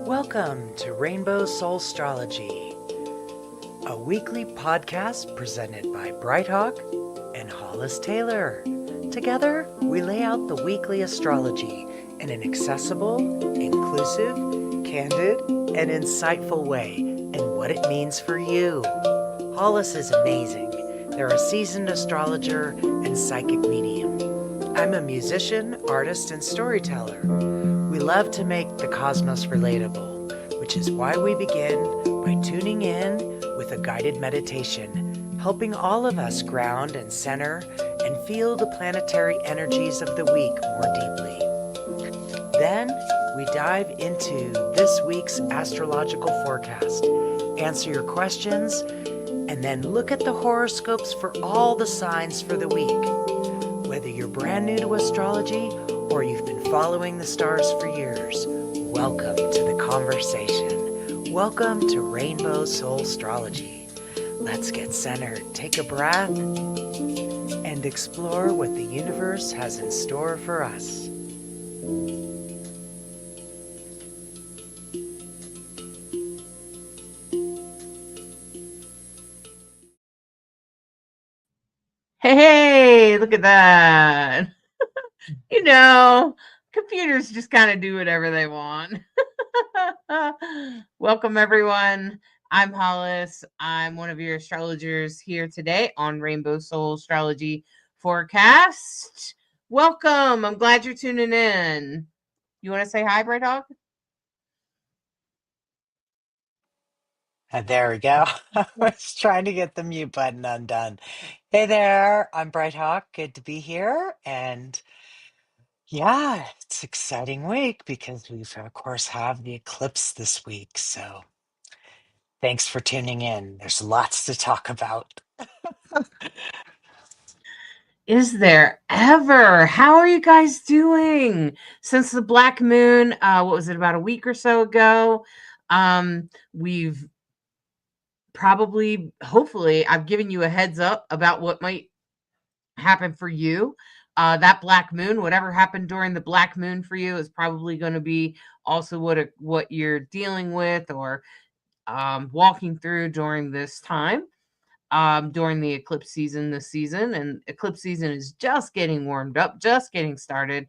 Welcome to Rainbow Soul Astrology, a weekly podcast presented by Brighthawk and Hollis Taylor. Together, we lay out the weekly astrology in an accessible, inclusive, candid, and insightful way and what it means for you. Hollis is amazing. They're a seasoned astrologer and psychic medium. I'm a musician, artist, and storyteller. We love to make the cosmos relatable, which is why we begin by tuning in with a guided meditation, helping all of us ground and center and feel the planetary energies of the week more deeply. Then we dive into this week's astrological forecast, answer your questions, and then look at the horoscopes for all the signs for the week. Whether you're brand new to astrology or you've been following the stars for years, welcome to the conversation. Welcome to Rainbow Soul Astrology. Let's get centered, take a breath, and explore what the universe has in store for us. Hey, look at that. Computers just kind of do whatever they want. Welcome, everyone. I'm Hollis. I'm one of your astrologers here today on Rainbow Soul Astrology Forecast. Welcome. I'm glad you're tuning in. You want to say hi, Bright Dog? There we go. I was trying to get the mute button undone. Hey there, I'm Brighthawk. Good to be here. And yeah, it's an exciting week because we've, of course, have the eclipse this week. So thanks for tuning in. There's lots to talk about. Is there ever? How are you guys doing since the Black Moon? What was it, about a week or so ago? We've hopefully, I've given you a heads up about what might happen for you. That Black Moon, whatever happened during the Black Moon for you, is probably going to be also what you're dealing with or walking through during this time. During the eclipse season this season, and eclipse season is just getting warmed up, just getting started.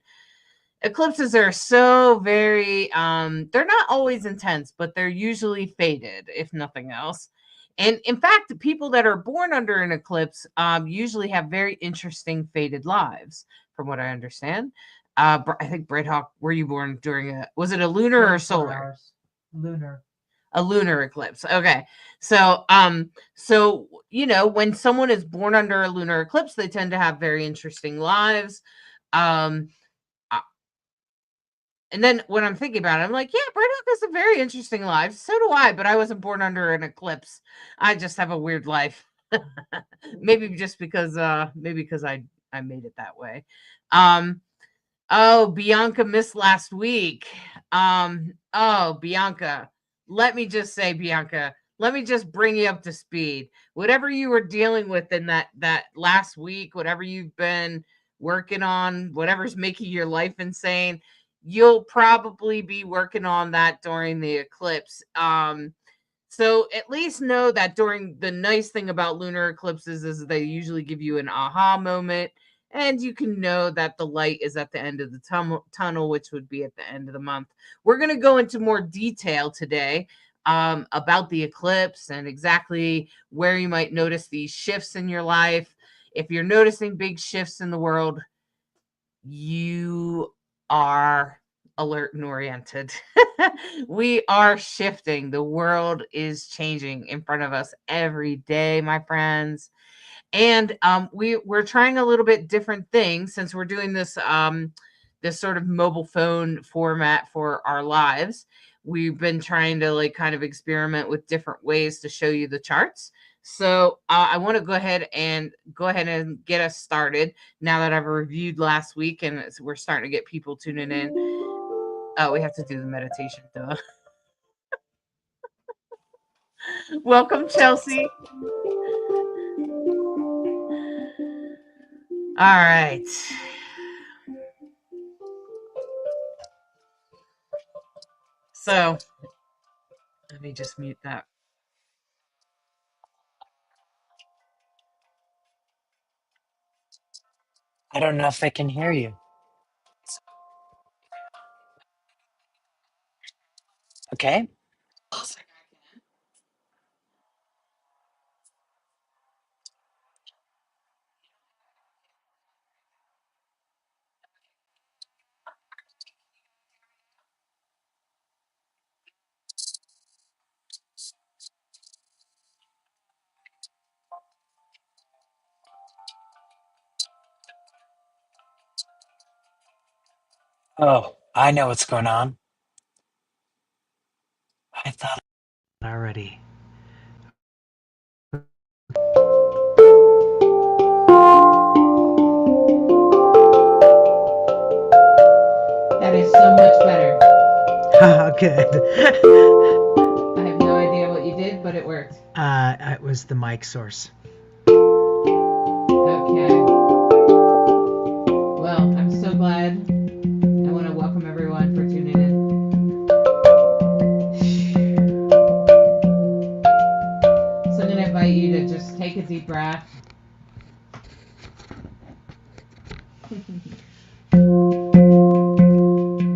Eclipses are so very they're not always intense, but they're usually faded, if nothing else. And in fact, the people that are born under an eclipse usually have very interesting faded lives, from what I understand. I think Bright Hawk, were you born during was it a lunar or solar? Hours. Lunar. A lunar eclipse. Okay. So when someone is born under a lunar eclipse, they tend to have very interesting lives. And then when I'm thinking about it, I'm like, yeah, Bright Hawk has a very interesting life. So do I, but I wasn't born under an eclipse. I just have a weird life. maybe because I made it that way. Oh, Bianca missed last week. Bianca. Let me just say, Bianca, let me just bring you up to speed. Whatever you were dealing with in that last week, whatever you've been working on, whatever's making your life insane, you'll probably be working on that during the eclipse. So at least know that during the nice thing about lunar eclipses is they usually give you an aha moment. And you can know that the light is at the end of the tunnel, which would be at the end of the month. We're going to go into more detail today about the eclipse and exactly where you might notice these shifts in your life. If you're noticing big shifts in the world, you are alert and oriented. We are shifting. The world is changing in front of us every day, my friends. And we're trying a little bit different things since we're doing this this sort of mobile phone format for our lives. We've been trying to kind of experiment with different ways to show you the charts. So I want to go ahead and get us started now that I've reviewed last week and we're starting to get people tuning in. Oh, we have to do the meditation, duh. Welcome, Chelsea. All right. So let me just mute that. I don't know if they can hear you. Okay. Oh, I know what's going on. I thought already. That is so much better. Good. I have no idea what you did, but it worked. It was the mic source. Okay. Well, I'm so glad. I want to welcome everyone for tuning in. So I'm going to invite you to just take a deep breath.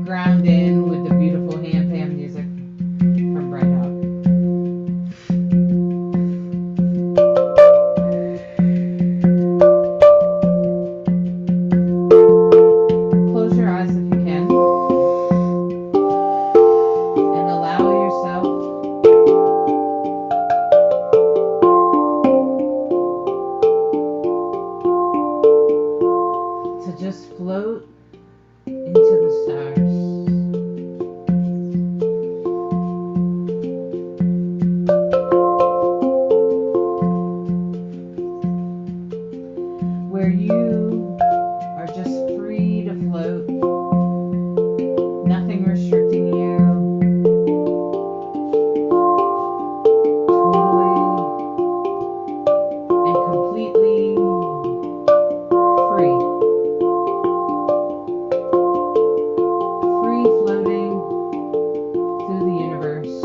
Ground in with the beautiful hand pan music from Bright Hawk. Close your eyes if you can and allow yourself to just float into the stars. Where you are just free to float, nothing restricting you, totally and completely free. Free floating through the universe.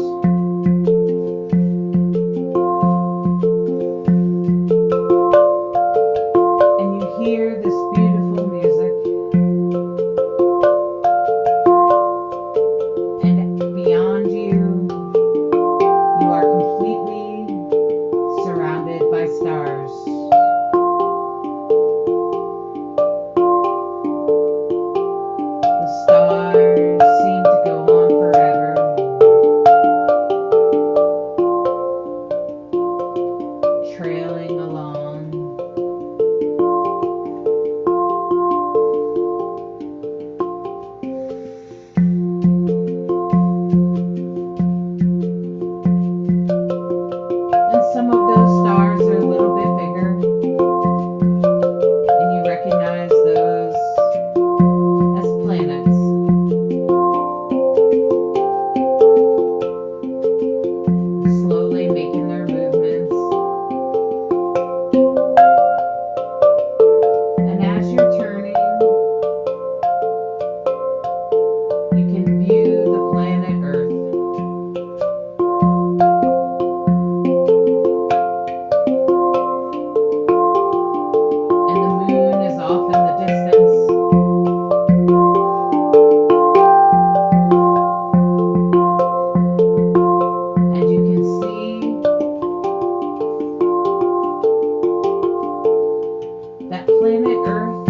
And you hear this beautiful music, and beyond you, you are completely surrounded by stars. The stars seem to go on forever, trailing along. And some of those stars are a little bit bigger, and you recognize those as planets. Slowly making their movements. And as you're turning, you can view the planet Earth. And the moon is off in the distance. And you can see that planet Earth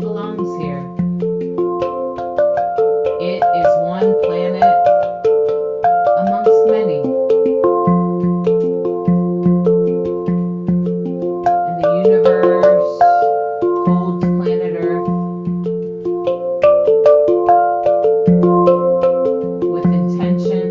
belongs here. It is one planet amongst many. And the universe holds planet Earth with intention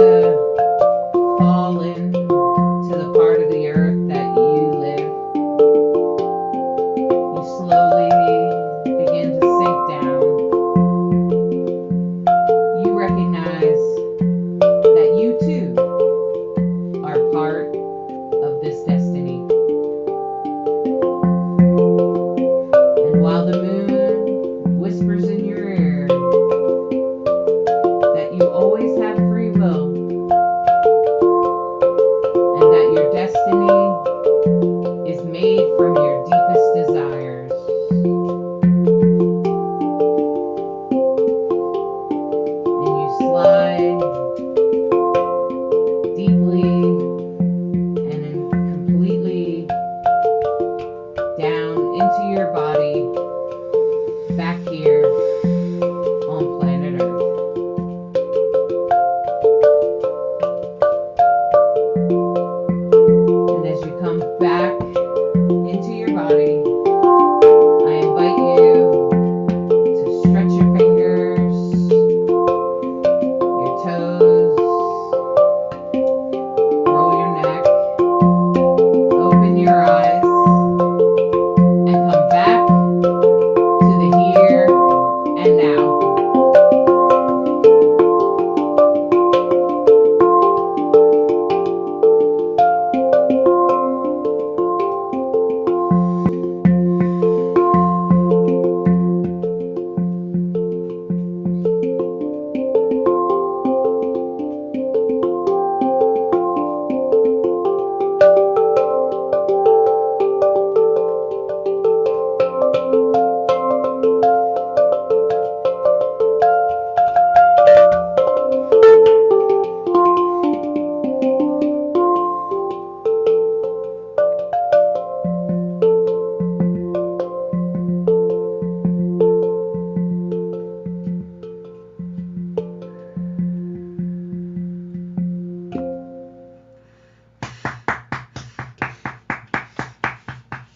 to fall in to the part of the earth that you live. You slowly begin to sink down. You recognize that you too are part of this destiny. And while the moon whispers in your ear that you always have free will and that your destiny is made from your deepest desires, and you slide deeply and completely down into your body, back here on planet Earth. And as you come back into your body, I invite you to stretch your fingers, your toes, roll your neck, open your eyes, and come back to the here and now.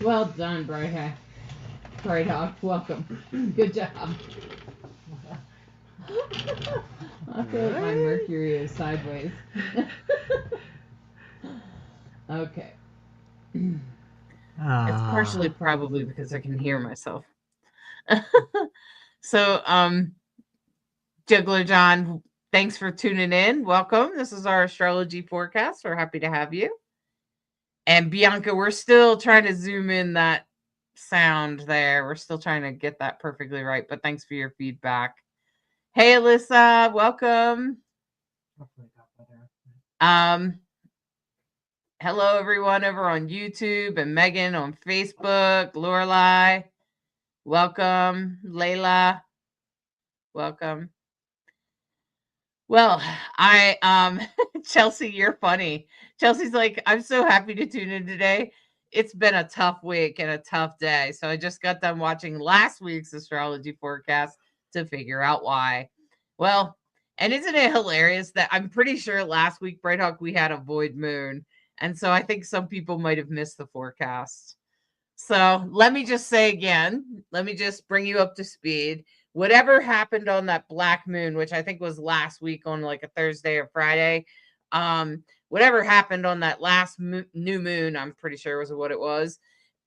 Well done, Bright Hawk. Welcome. Good job. I feel like my Mercury is sideways. Okay. It's partially probably because I can hear myself. So, Juggler John, thanks for tuning in. Welcome. This is our astrology forecast. We're happy to have you. And Bianca, we're still trying to zoom in that sound there. We're still trying to get that perfectly right, but thanks for your feedback. Hey, Alyssa, welcome. Hello, everyone over on YouTube and Megan on Facebook. Lorelai, welcome. Layla, welcome. Well, Chelsea, you're funny. Chelsea's like, I'm so happy to tune in today. It's been a tough week and a tough day. So I just got done watching last week's astrology forecast to figure out why. Well, and isn't it hilarious that I'm pretty sure last week, Bright Hawk, we had a void moon. And so I think some people might have missed the forecast. So let me just say again, let me just bring you up to speed. Whatever happened on that black moon, which I think was last week on like a Thursday or Friday, whatever happened on that last new moon, I'm pretty sure was what it was.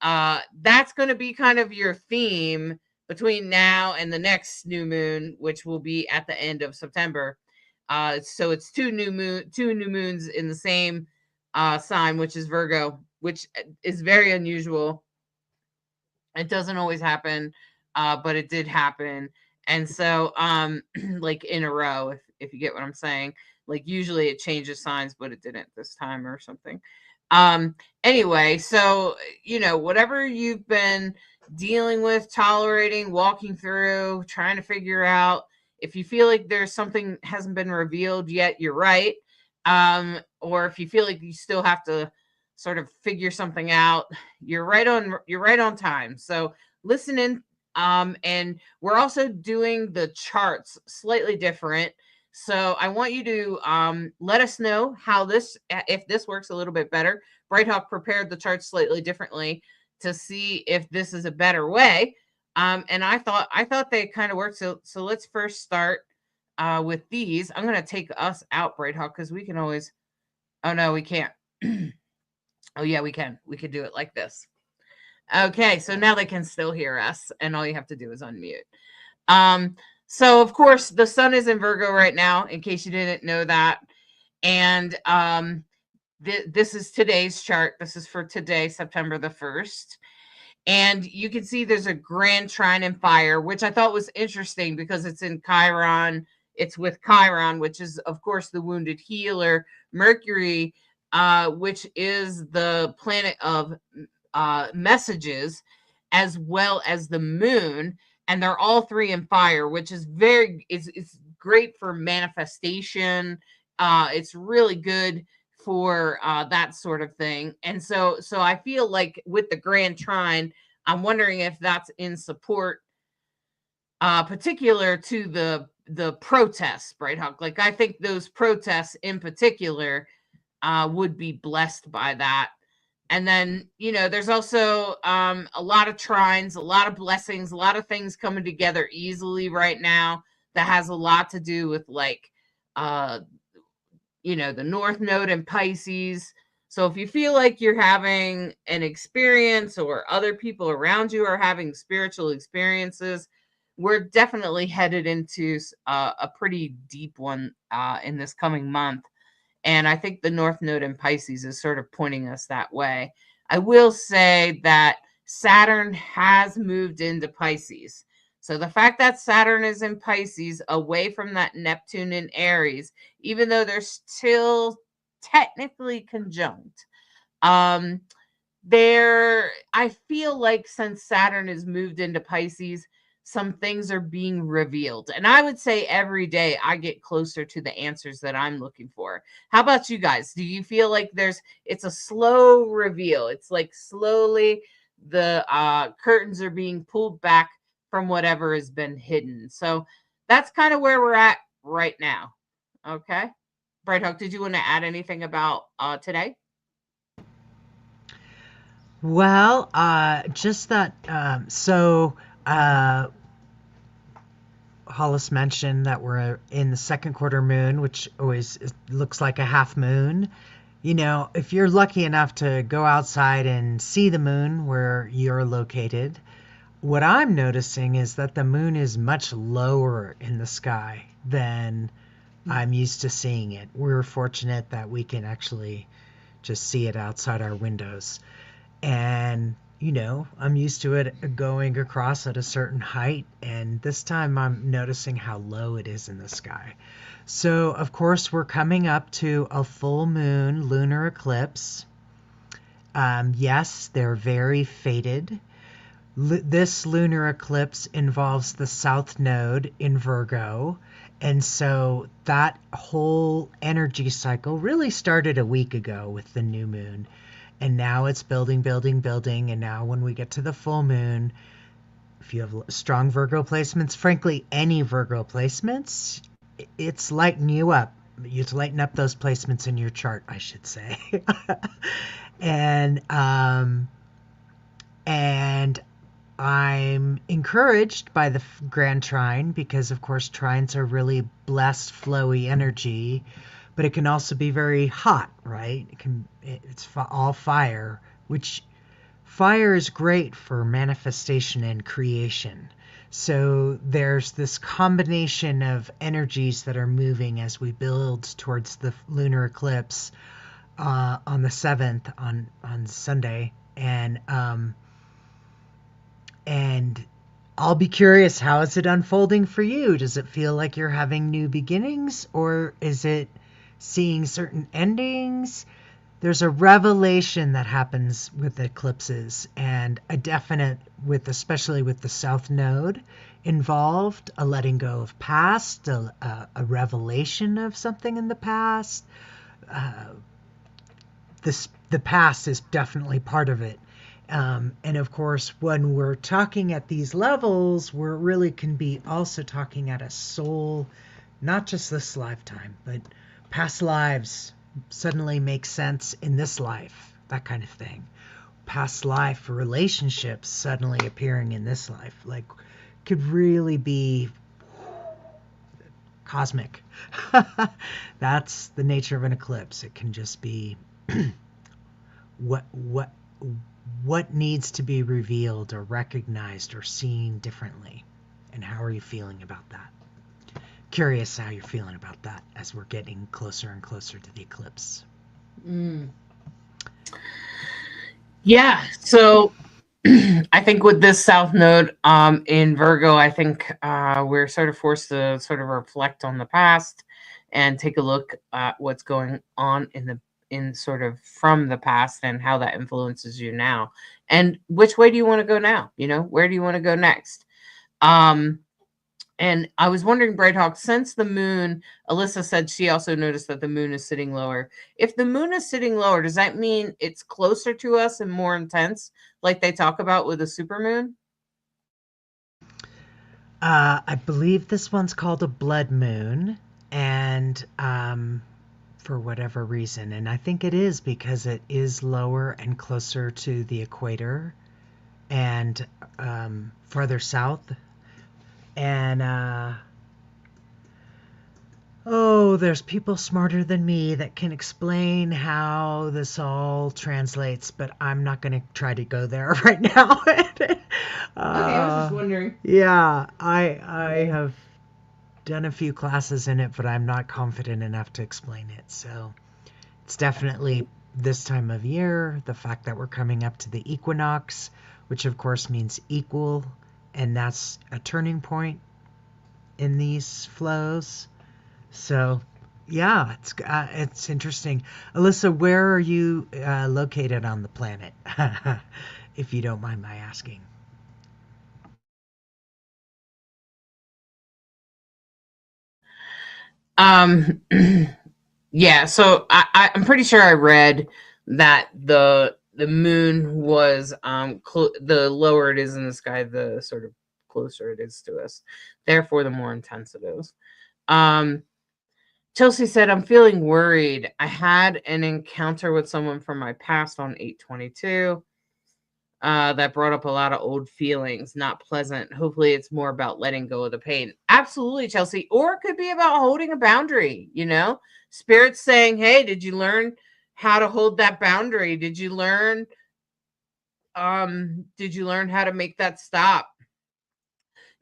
That's going to be kind of your theme between now and the next new moon, which will be at the end of September. So it's two new moons in the same sign, which is Virgo, which is very unusual. It doesn't always happen, but it did happen. And so, like in a row, if you get what I'm saying, like usually it changes signs, but it didn't this time or something. Anyway, so, whatever you've been dealing with, tolerating, walking through, trying to figure out, if you feel like there's something hasn't been revealed yet, you're right. Or if you feel like you still have to sort of figure something out, you're right on time. So listen in. And we're also doing the charts slightly different. So I want you to let us know if this works a little bit better. Bright Hawk prepared the charts slightly differently to see if this is a better way. And I thought they kind of worked. So let's first start with these, I'm going to take us out, Bright Hawk, because we can always, oh no, we can't. Oh yeah, we can. We could do it like this. Okay, so now they can still hear us, and all you have to do is unmute. So of course the sun is in Virgo right now, in case you didn't know that. And this is today's chart. This is for today, September the 1st. And you can see there's a grand trine in fire, which I thought was interesting because it's in Chiron. It's with Chiron, which is, of course, the wounded healer. Mercury, which is the planet of messages, as well as the moon. And they're all three in fire, which is it's great for manifestation. It's really good for that sort of thing. And so I feel like with the grand trine, I'm wondering if that's in support particular to the protests, Bright Hawk. Like I think those protests in particular would be blessed by that. And then, there's also a lot of trines, a lot of blessings, a lot of things coming together easily right now that has a lot to do with like the North Node in Pisces. So if you feel like you're having an experience or other people around you are having spiritual experiences, we're definitely headed into a pretty deep one in this coming month. And I think the North Node in Pisces is sort of pointing us that way. I will say that Saturn has moved into Pisces. So the fact that Saturn is in Pisces away from that Neptune in Aries, even though they're still technically conjunct, I feel like since Saturn has moved into Pisces, some things are being revealed. And I would say every day I get closer to the answers that I'm looking for. How about you guys? Do you feel like it's a slow reveal? It's like slowly the curtains are being pulled back from whatever has been hidden. So that's kind of where we're at right now. Okay. Bright Hawk, did you want to add anything about today? Well, just that. Hollis mentioned that we're in the second quarter moon, which always looks like a half moon. If you're lucky enough to go outside and see the moon where you're located, what I'm noticing is that the moon is much lower in the sky than I'm used to seeing it. We're fortunate that we can actually just see it outside our windows. And I'm used to it going across at a certain height, and this time I'm noticing how low it is in the sky. So, of course, we're coming up to a full moon lunar eclipse. Yes, they're very fated. This lunar eclipse involves the South Node in Virgo, and so that whole energy cycle really started a week ago with the new moon. And now it's building, building, building. And now when we get to the full moon, if you have strong Virgo placements, frankly, any Virgo placements, it's lighting you up. You have to lighten up those placements in your chart, I should say. and I'm encouraged by the Grand Trine because, of course, trines are really blessed, flowy energy. But it can also be very hot, right? It's all fire, which fire is great for manifestation and creation. So there's this combination of energies that are moving as we build towards the lunar eclipse on the 7th on Sunday, and I'll be curious, how is it unfolding for you? Does it feel like you're having new beginnings, or is it seeing certain endings? There's a revelation that happens with eclipses, and a definite, especially with the South Node involved, a letting go of past, a revelation of something in the past. The past is definitely part of it. And of course, when we're talking at these levels, we're really can be also talking at a soul, not just this lifetime, but past lives suddenly make sense in this life, that kind of thing. Past life relationships suddenly appearing in this life, like, could really be cosmic. That's the nature of an eclipse. It can just be what what what needs to be revealed or recognized or seen differently. And how are you feeling about that? Curious how you're feeling about that as we're getting closer and closer to the eclipse. Mm. Yeah. So I think with this South Node in Virgo, I think we're sort of forced to sort of reflect on the past and take a look at what's going on in sort of from the past and how that influences you now. And which way do you want to go now? Where do you want to go next? Um, and I was wondering, Brighthawk, since the moon, Alyssa said she also noticed that the moon is sitting lower. If the moon is sitting lower, does that mean it's closer to us and more intense, like they talk about with a supermoon? I believe this one's called a blood moon, and for whatever reason, and I think it is because it is lower and closer to the equator and farther south. And oh, there's people smarter than me that can explain how this all translates, but I'm not going to try to go there right now. Okay, I was just wondering. Yeah, I have done a few classes in it, but I'm not confident enough to explain it. So it's definitely this time of year, the fact that we're coming up to the equinox, which of course means equal, and that's a turning point in these flows. So yeah, it's interesting. Alyssa, where are you located on the planet? If you don't mind my asking. Um, yeah. So I'm pretty sure I read that the moon was the lower it is in the sky, the sort of closer it is to us. Therefore, the more intense it is. Um, Chelsea said, I'm feeling worried. I had an encounter with someone from my past on 8/22 that brought up a lot of old feelings, not pleasant. Hopefully, it's more about letting go of the pain. Absolutely, Chelsea. Or it could be about holding a boundary. Spirit's saying, hey, did you learn how to hold that boundary? Did you learn how to make that stop?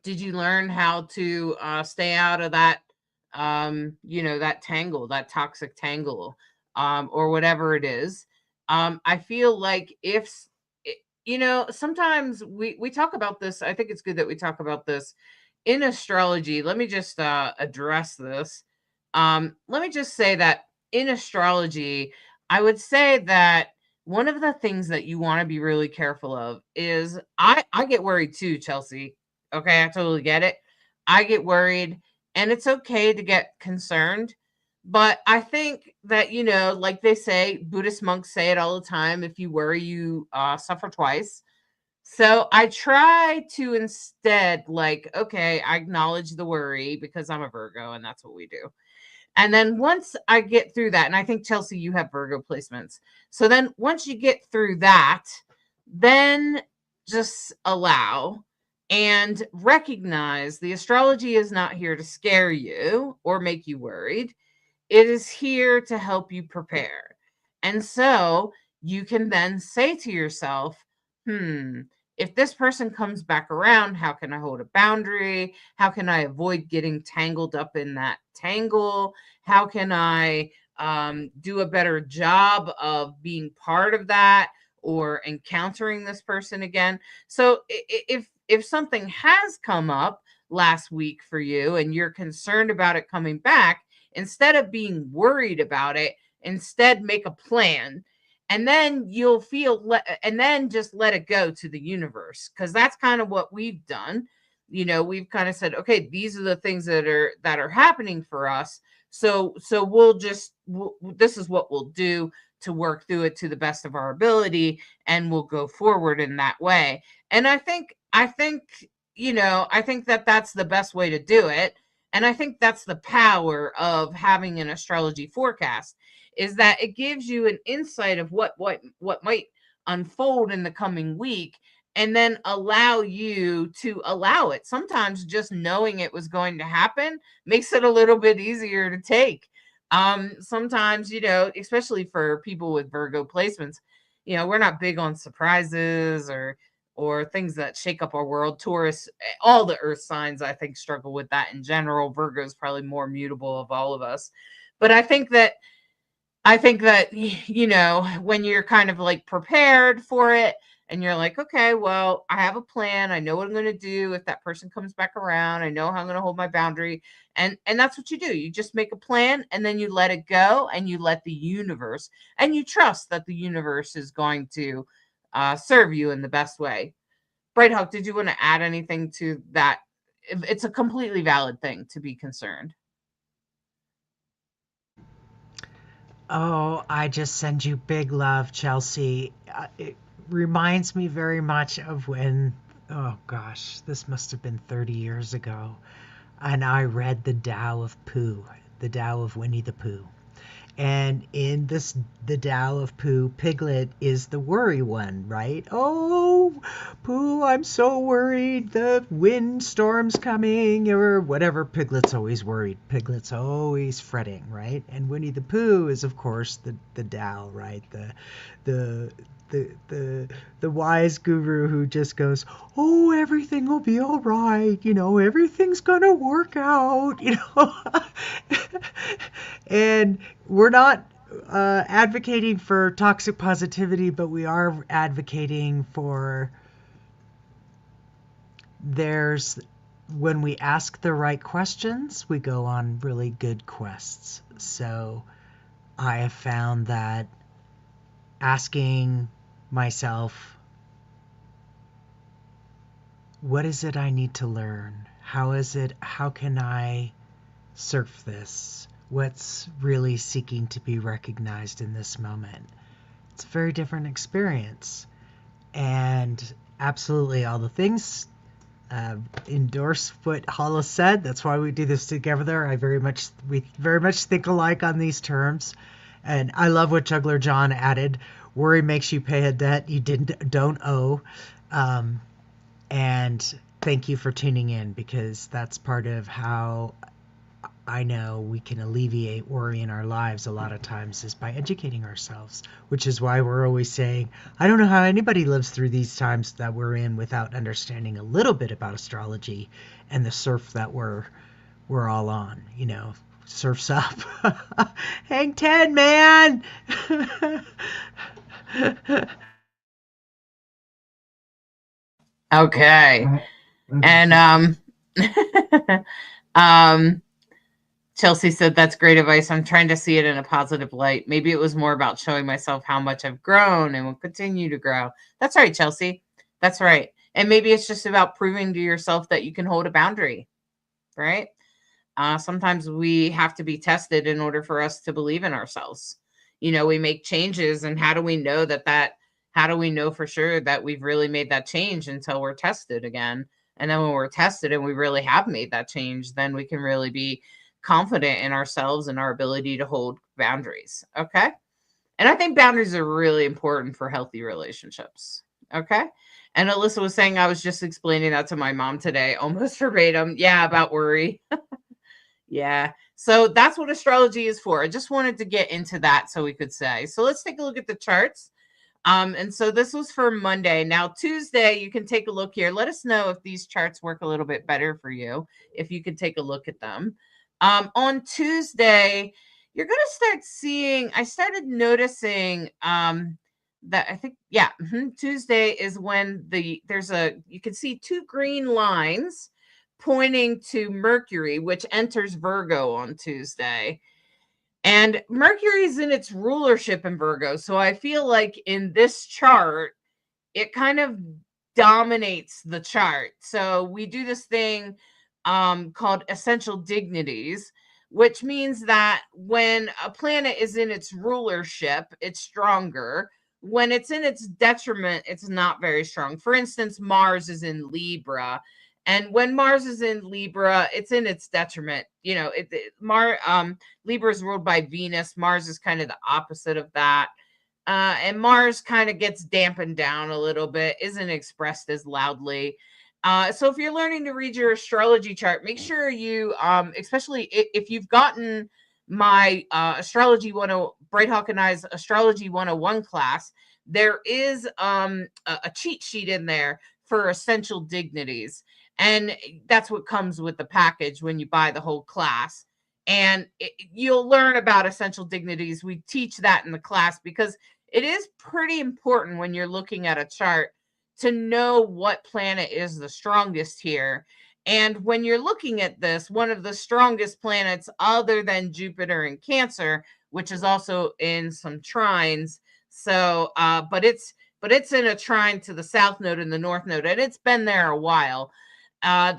Did you learn how to stay out of that that tangle, that toxic tangle, or whatever it is? I feel like sometimes we talk about this. I think it's good that we talk about this in astrology. Let me just address this. Let me just say that in astrology, I would say that one of the things that you want to be really careful of is I get worried too, Chelsea. Okay, I totally get it. I get worried, and it's okay to get concerned. But I think that, like they say, Buddhist monks say it all the time, if you worry, you suffer twice. So I try to instead, like, okay, I acknowledge the worry because I'm a Virgo and that's what we do. And then once I get through that, and I think, Chelsea, you have Virgo placements. So then once you get through that, then just allow and recognize the astrology is not here to scare you or make you worried. It is here to help you prepare. And so you can then say to yourself, if this person comes back around, how can I hold a boundary? How can I avoid getting tangled up in that tangle? How can I do a better job of being part of that or encountering this person again? So if something has come up last week for you and you're concerned about it coming back, instead of being worried about it, instead make a plan, and then you'll and then just let it go to the universe, because that's kind of what we've done. We've kind of said, okay, these are the things that are happening for us, so this is what we'll do to work through it to the best of our ability, and we'll go forward in that way. And I think that that's the best way to do it. And I think that's the power of having an astrology forecast, is that it gives you an insight of what might unfold in the coming week. and then allow you to allow it. Sometimes just knowing it was going to happen makes it a little bit easier to take. Sometimes, especially for people with Virgo placements, we're not big on surprises or things that shake up our world. Taurus, all the earth signs, I think, struggle with that in general. Virgo is probably more mutable of all of us. But I think that when you're kind of like prepared for it and you're like, okay, well, I have a plan. I know what I'm going to do if that person comes back around. I know how I'm going to hold my boundary. And that's what you do. You just make a plan and then you let it go and you let the universe, and you trust that the universe is going to serve you in the best way. Bright Hawk, did you want to add anything to that? It's a completely valid thing to be concerned. Oh, I just send you big love, Chelsea. It reminds me very much of when, oh gosh, this must have been 30 years ago, and I read the Tao of Pooh, the Tao of Winnie the Pooh. And in this, the Tao of Pooh, Piglet is the worry one, right? Oh, Pooh, I'm so worried. The windstorm's coming, or whatever. Piglet's always worried. Piglet's always fretting, right? And Winnie the Pooh is, of course, the Tao, right? The the wise guru who just goes, "Oh, everything will be all right. Everything's gonna work out." And we're not advocating for toxic positivity, but we are advocating for there's when we ask the right questions, we go on really good quests. So I have found that asking myself, what is it I need to learn? How can I surf this? What's really seeking to be recognized in this moment? It's a very different experience. And absolutely all the things endorse what Hollis said. That's why we do this together. We very much think alike on these terms. And I love what Juggler John added. Worry makes you pay a debt you don't owe. And thank you for tuning in, because that's part of how I know we can alleviate worry in our lives a lot of times is by educating ourselves, which is why we're always saying, I don't know how anybody lives through these times that we're in without understanding a little bit about astrology and the surf that we're all on, surf's up. Hang 10, man. Okay. And um Chelsea said that's great advice. I'm trying to see it in a positive light. Maybe it was more about showing myself how much I've grown and will continue to grow. That's right, Chelsea. That's right. And maybe it's just about proving to yourself that you can hold a boundary, right? Sometimes we have to be tested in order for us to believe in ourselves. We make changes, and how do we know for sure that we've really made that change until we're tested again? And then when we're tested and we really have made that change, then we can really be confident in ourselves and our ability to hold boundaries. Okay. And I think boundaries are really important for healthy relationships. Okay. And Alyssa was saying, I was just explaining that to my mom today, almost verbatim. Yeah, about worry. Yeah. So that's what astrology is for. I just wanted to get into that so we could say. So let's take a look at the charts. And so this was for Monday. Now, Tuesday, you can take a look here. Let us know if these charts work a little bit better for you, if you could take a look at them. On Tuesday, you're going to start seeing, I started noticing that I think, yeah, Tuesday is when you can see two green lines pointing to Mercury, which enters Virgo on Tuesday. And Mercury's in its rulership in Virgo. So I feel like in this chart, it kind of dominates the chart. So we do this thing called essential dignities, which means that when a planet is in its rulership, it's stronger. When it's in its detriment, it's not very strong. For instance, Mars is in Libra. And when Mars is in Libra, it's in its detriment. Libra is ruled by Venus. Mars is kind of the opposite of that. and Mars kind of gets dampened down a little bit, isn't expressed as loudly. So if you're learning to read your astrology chart, make sure you, especially if you've gotten my astrology 10, Bright Hawk and I's astrology 101 class, there is a cheat sheet in there for essential dignities. And that's what comes with the package when you buy the whole class. And you'll learn about essential dignities. We teach that in the class because it is pretty important when you're looking at a chart to know what planet is the strongest here. And when you're looking at this, one of the strongest planets other than Jupiter in Cancer, which is also in some trines. So, but it's in a trine to the south node and the north node, and it's been there a while. I've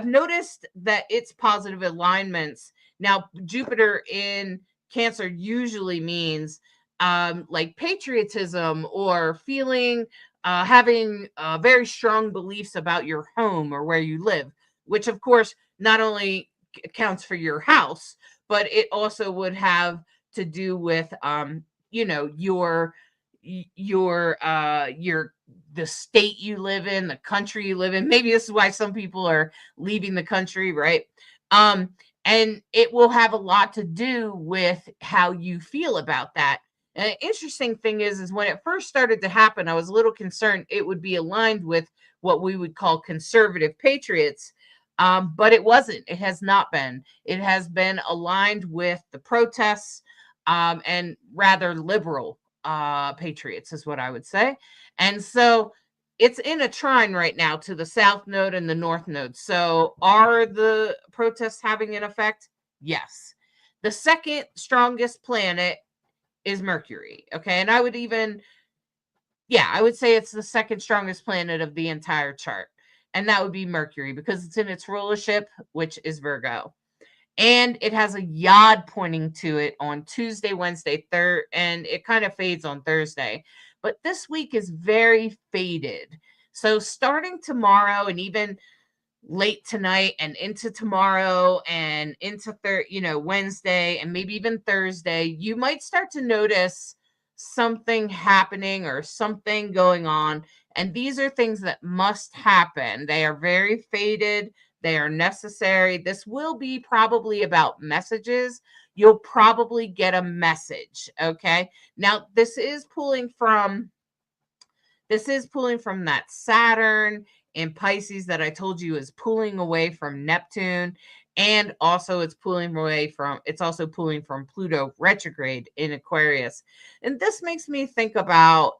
noticed that it's positive alignments. Now, Jupiter in Cancer usually means like patriotism or feeling, having very strong beliefs about your home or where you live, which of course not only counts for your house, but it also would have to do with, your the state you live in, the country you live in. Maybe this is why some people are leaving the country, right? Um, and it will have a lot to do with how you feel about that. And the interesting thing is when it first started to happen, I was a little concerned it would be aligned with what we would call conservative patriots. But it wasn't. It has not been. It has been aligned with the protests, and rather liberal patriots, is what I would say. And so it's in a trine right now to the south node and the north node. So are the protests having an effect? Yes. The second strongest planet is Mercury. Okay. And I would say it's the second strongest planet of the entire chart. And that would be Mercury because it's in its rulership, which is Virgo. And it has a yod pointing to it on Tuesday, Wednesday, third, and it kind of fades on Thursday. But this week is very faded. So starting tomorrow and even late tonight and into tomorrow and into Wednesday and maybe even Thursday, you might start to notice something happening or something going on. And these are things that must happen. They are very faded. They are necessary. This will be probably about messages. You'll probably get a message. Okay. Now, this is pulling from that Saturn in Pisces that I told you is pulling away from Neptune. And also it's also pulling from Pluto retrograde in Aquarius. And this makes me think about,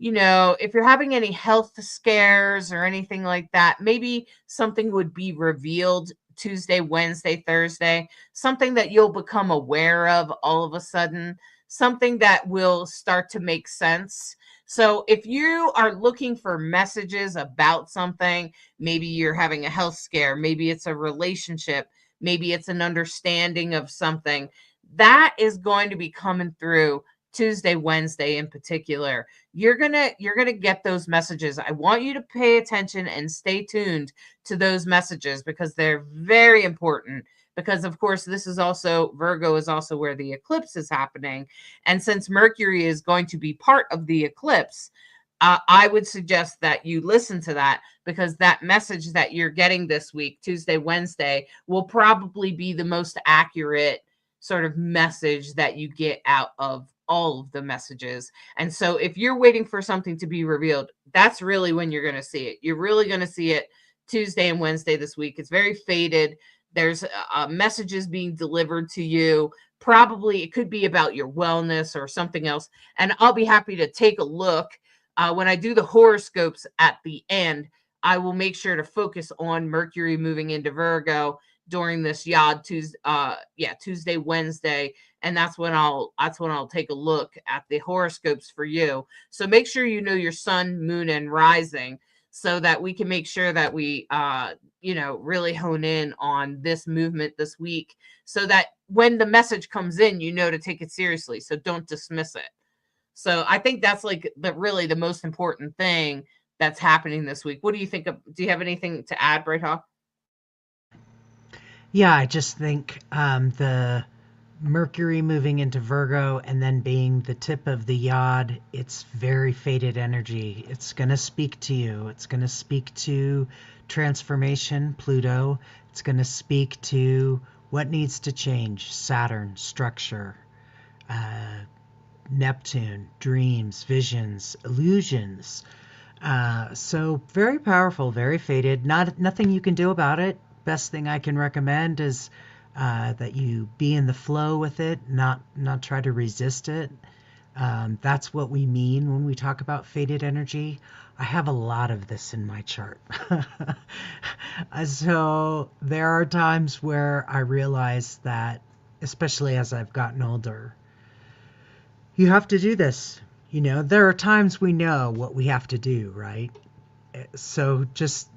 if you're having any health scares or anything like that, maybe something would be revealed Tuesday, Wednesday, Thursday, something that you'll become aware of all of a sudden, something that will start to make sense. So if you are looking for messages about something, maybe you're having a health scare, maybe it's a relationship, maybe it's an understanding of something, that is going to be coming through Tuesday, Wednesday in particular. You're going to get those messages. I want you to pay attention and stay tuned to those messages because they're very important. Because of course, Virgo is also where the eclipse is happening. And since Mercury is going to be part of the eclipse, I would suggest that you listen to that because that message that you're getting this week, Tuesday, Wednesday, will probably be the most accurate sort of message that you get out of all of the messages. And so if you're waiting for something to be revealed, that's really when you're going to see it. You're really going to see it Tuesday and Wednesday this week. It's very faded. There's messages being delivered to you. Probably it could be about your wellness or something else. And I'll be happy to take a look. When I do the horoscopes at the end, I will make sure to focus on Mercury moving into Virgo during this Yod Tuesday, Wednesday. And that's when I'll take a look at the horoscopes for you. So make sure you know your sun, moon, and rising so that we can make sure that we really hone in on this movement this week so that when the message comes in, to take it seriously. So don't dismiss it. So I think that's like really the most important thing that's happening this week. What do you think do you have anything to add, Bright Hawk? Yeah, I just think the Mercury moving into Virgo and then being the tip of the yod, it's very fated energy. It's going to speak to you. It's going to speak to transformation, Pluto. It's going to speak to what needs to change, Saturn, structure, uh, Neptune, dreams, visions, illusions. So very powerful, very fated. Nothing you can do about it. Best thing I can recommend is that you be in the flow with it, not try to resist it. That's what we mean when we talk about fated energy. I have a lot of this in my chart. So there are times where I realize that, especially as I've gotten older, you have to do this. There are times we know what we have to do, right? So just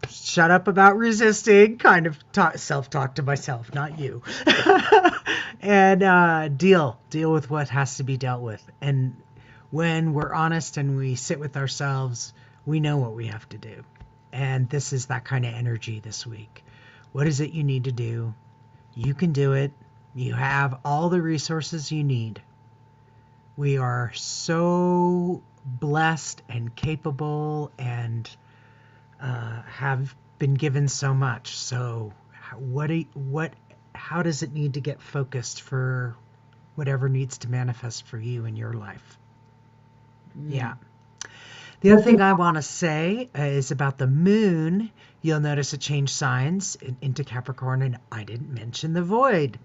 shut up about resisting, kind of self-talk to myself, not you. And deal with what has to be dealt with. And when we're honest and we sit with ourselves, we know what we have to do. And this is that kind of energy this week. What is it you need to do? You can do it. You have all the resources you need. We are so blessed and capable and have been given so much. So how does it need to get focused for whatever needs to manifest for you in your life? Yeah. The other thing I want to say is about the moon. You'll notice it changed signs into Capricorn, and I didn't mention the void.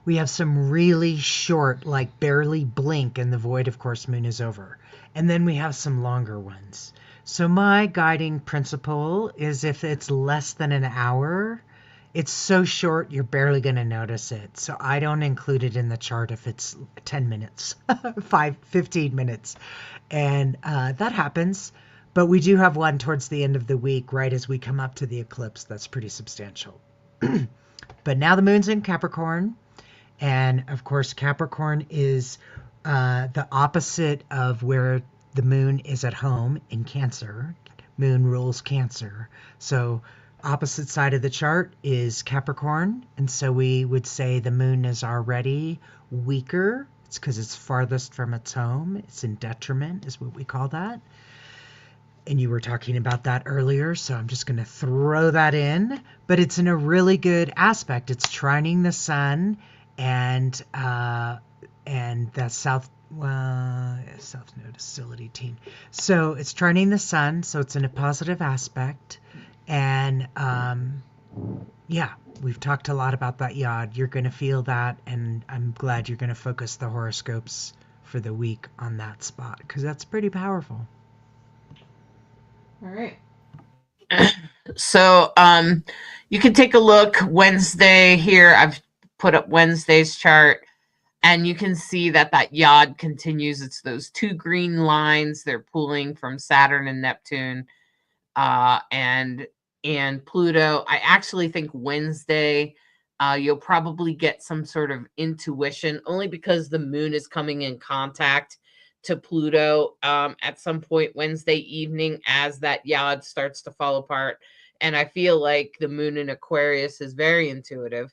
We have some really short, like barely blink, and the void, of course, moon is over. And then we have some longer ones. So my guiding principle is if it's less than an hour, it's so short you're barely going to notice it. So I don't include it in the chart if it's 10 minutes, 15 minutes. And that happens. But we do have one towards the end of the week, right as we come up to the eclipse. That's pretty substantial. But now the moon's in Capricorn. And of course, Capricorn is the opposite of where the moon is at home in Cancer. Moon rules Cancer. So opposite side of the chart is Capricorn. And so we would say the moon is already weaker. It's because it's farthest from its home. It's in detriment is what we call that. And you were talking about that earlier, so I'm just going to throw that in. But it's in a really good aspect. It's trining the sun and that south node hostility team. So it's trining the sun, so it's in a positive aspect. And yeah, we've talked a lot about that yod. You're going to feel that, and I'm glad you're going to focus the horoscopes for the week on that spot because that's pretty powerful. All right. So you can take a look Wednesday here. I've put up Wednesday's chart, and you can see that yod continues. It's those two green lines. They're pulling from Saturn and Neptune and Pluto. I actually think Wednesday you'll probably get some sort of intuition, only because the moon is coming in contact to Pluto at some point Wednesday evening as that yod starts to fall apart. And I feel like the moon in Aquarius is very intuitive.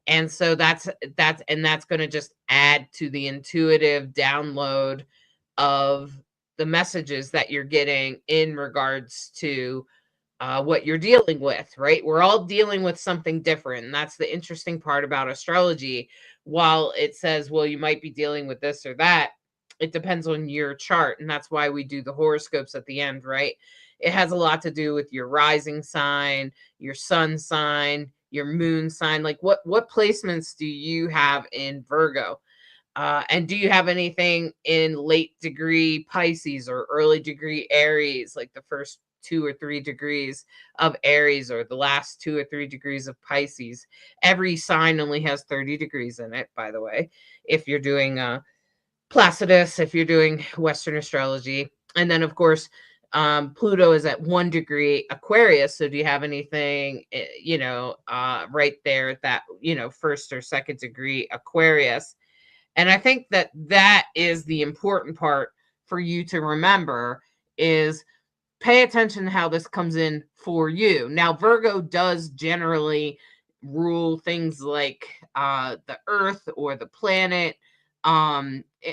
And so that's going to just add to the intuitive download of the messages that you're getting in regards to what you're dealing with, right? We're all dealing with something different. And that's the interesting part about astrology. While it says, well, you might be dealing with this or that, it depends on your chart. And that's why we do the horoscopes at the end, right? It has a lot to do with your rising sign, your sun sign, your moon sign. Like what placements do you have in Virgo? And do you have anything in late degree Pisces or early degree Aries, like the first 2 or 3 degrees of Aries or the last 2 or 3 degrees of Pisces? Every sign only has 30 degrees in it, by the way, if you're doing Placidus, if you're doing Western astrology. And then, of course, Pluto is at 1 degree Aquarius. So do you have anything, right there at that, first or second degree Aquarius? And I think that is the important part for you to remember is pay attention to how this comes in for you. Now, Virgo does generally rule things like the earth or the planet,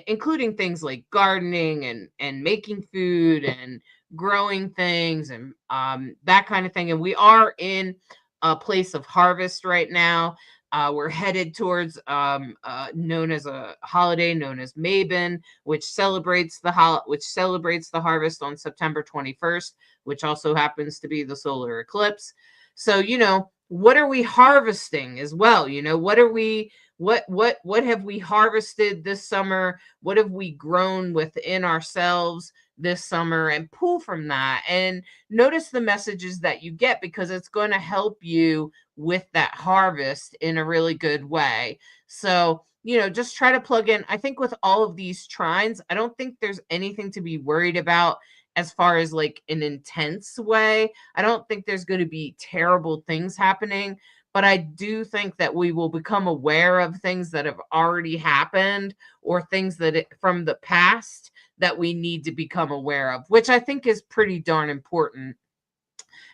including things like gardening and making food and growing things and that kind of thing. And we are in a place of harvest right now. We're headed towards known as a holiday known as Mabon, which celebrates the harvest on September 21st, which also happens to be the solar eclipse. So, what are we harvesting as well? What are we what have we harvested this summer? What have we grown within ourselves this summer, and pull from that and notice the messages that you get, because it's going to help you with that harvest in a really good way. So, just try to plug in. I think with all of these trines, I don't think there's anything to be worried about as far as like an intense way. I don't think there's going to be terrible things happening, but I do think that we will become aware of things that have already happened, or things from the past that we need to become aware of, which I think is pretty darn important.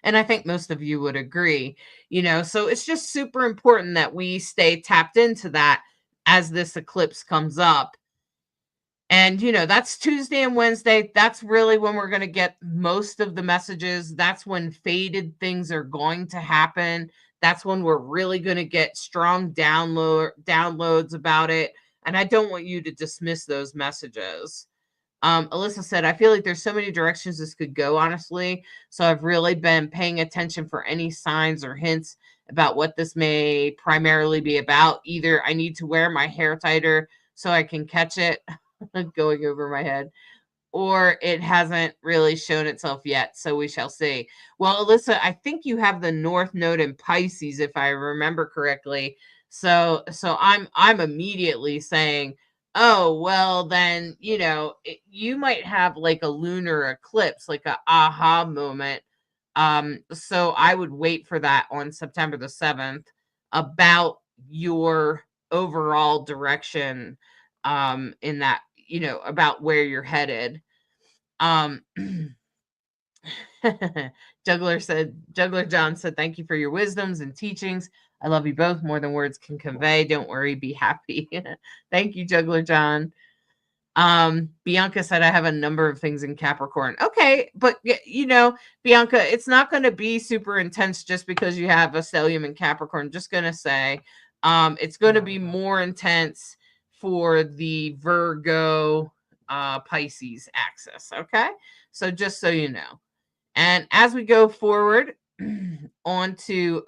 And I think most of you would agree, so it's just super important that we stay tapped into that as this eclipse comes up. And, that's Tuesday and Wednesday. That's really when we're going to get most of the messages. That's when faded things are going to happen. That's when we're really going to get strong downloads about it. And I don't want you to dismiss those messages. Alyssa said, I feel like there's so many directions this could go, honestly. So I've really been paying attention for any signs or hints about what this may primarily be about. Either I need to wear my hair tighter so I can catch it going over my head, or it hasn't really shown itself yet. So we shall see. Well, Alyssa, I think you have the North Node in Pisces, if I remember correctly. So I'm immediately saying, oh, well, then, you might have like a lunar eclipse, like a aha moment. So I would wait for that on September the 7th about your overall direction, in that, about where you're headed. Juggler John said, thank you for your wisdoms and teachings. I love you both more than words can convey. Don't worry, be happy. Thank you, Juggler John. Bianca said, I have a number of things in Capricorn. Okay, but Bianca, it's not going to be super intense just because you have a stellium in Capricorn. Just going to say, it's going to be more intense for the Virgo Pisces axis. Okay, so just so you know. And as we go forward on to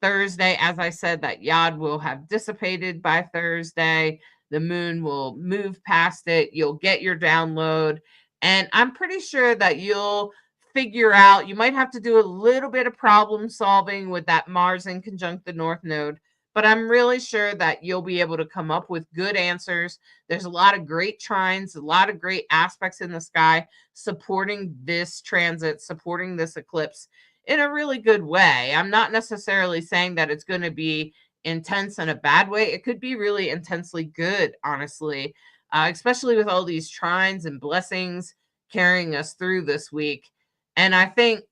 Thursday, as I said, that Yod will have dissipated by Thursday. The moon will move past it. You'll get your download. And I'm pretty sure that you'll figure out, you might have to do a little bit of problem solving with that Mars in conjunct the North Node. But I'm really sure that you'll be able to come up with good answers. There's a lot of great trines, a lot of great aspects in the sky supporting this transit, supporting this eclipse in a really good way. I'm not necessarily saying that it's going to be intense in a bad way. It could be really intensely good, honestly, especially with all these trines and blessings carrying us through this week. And I think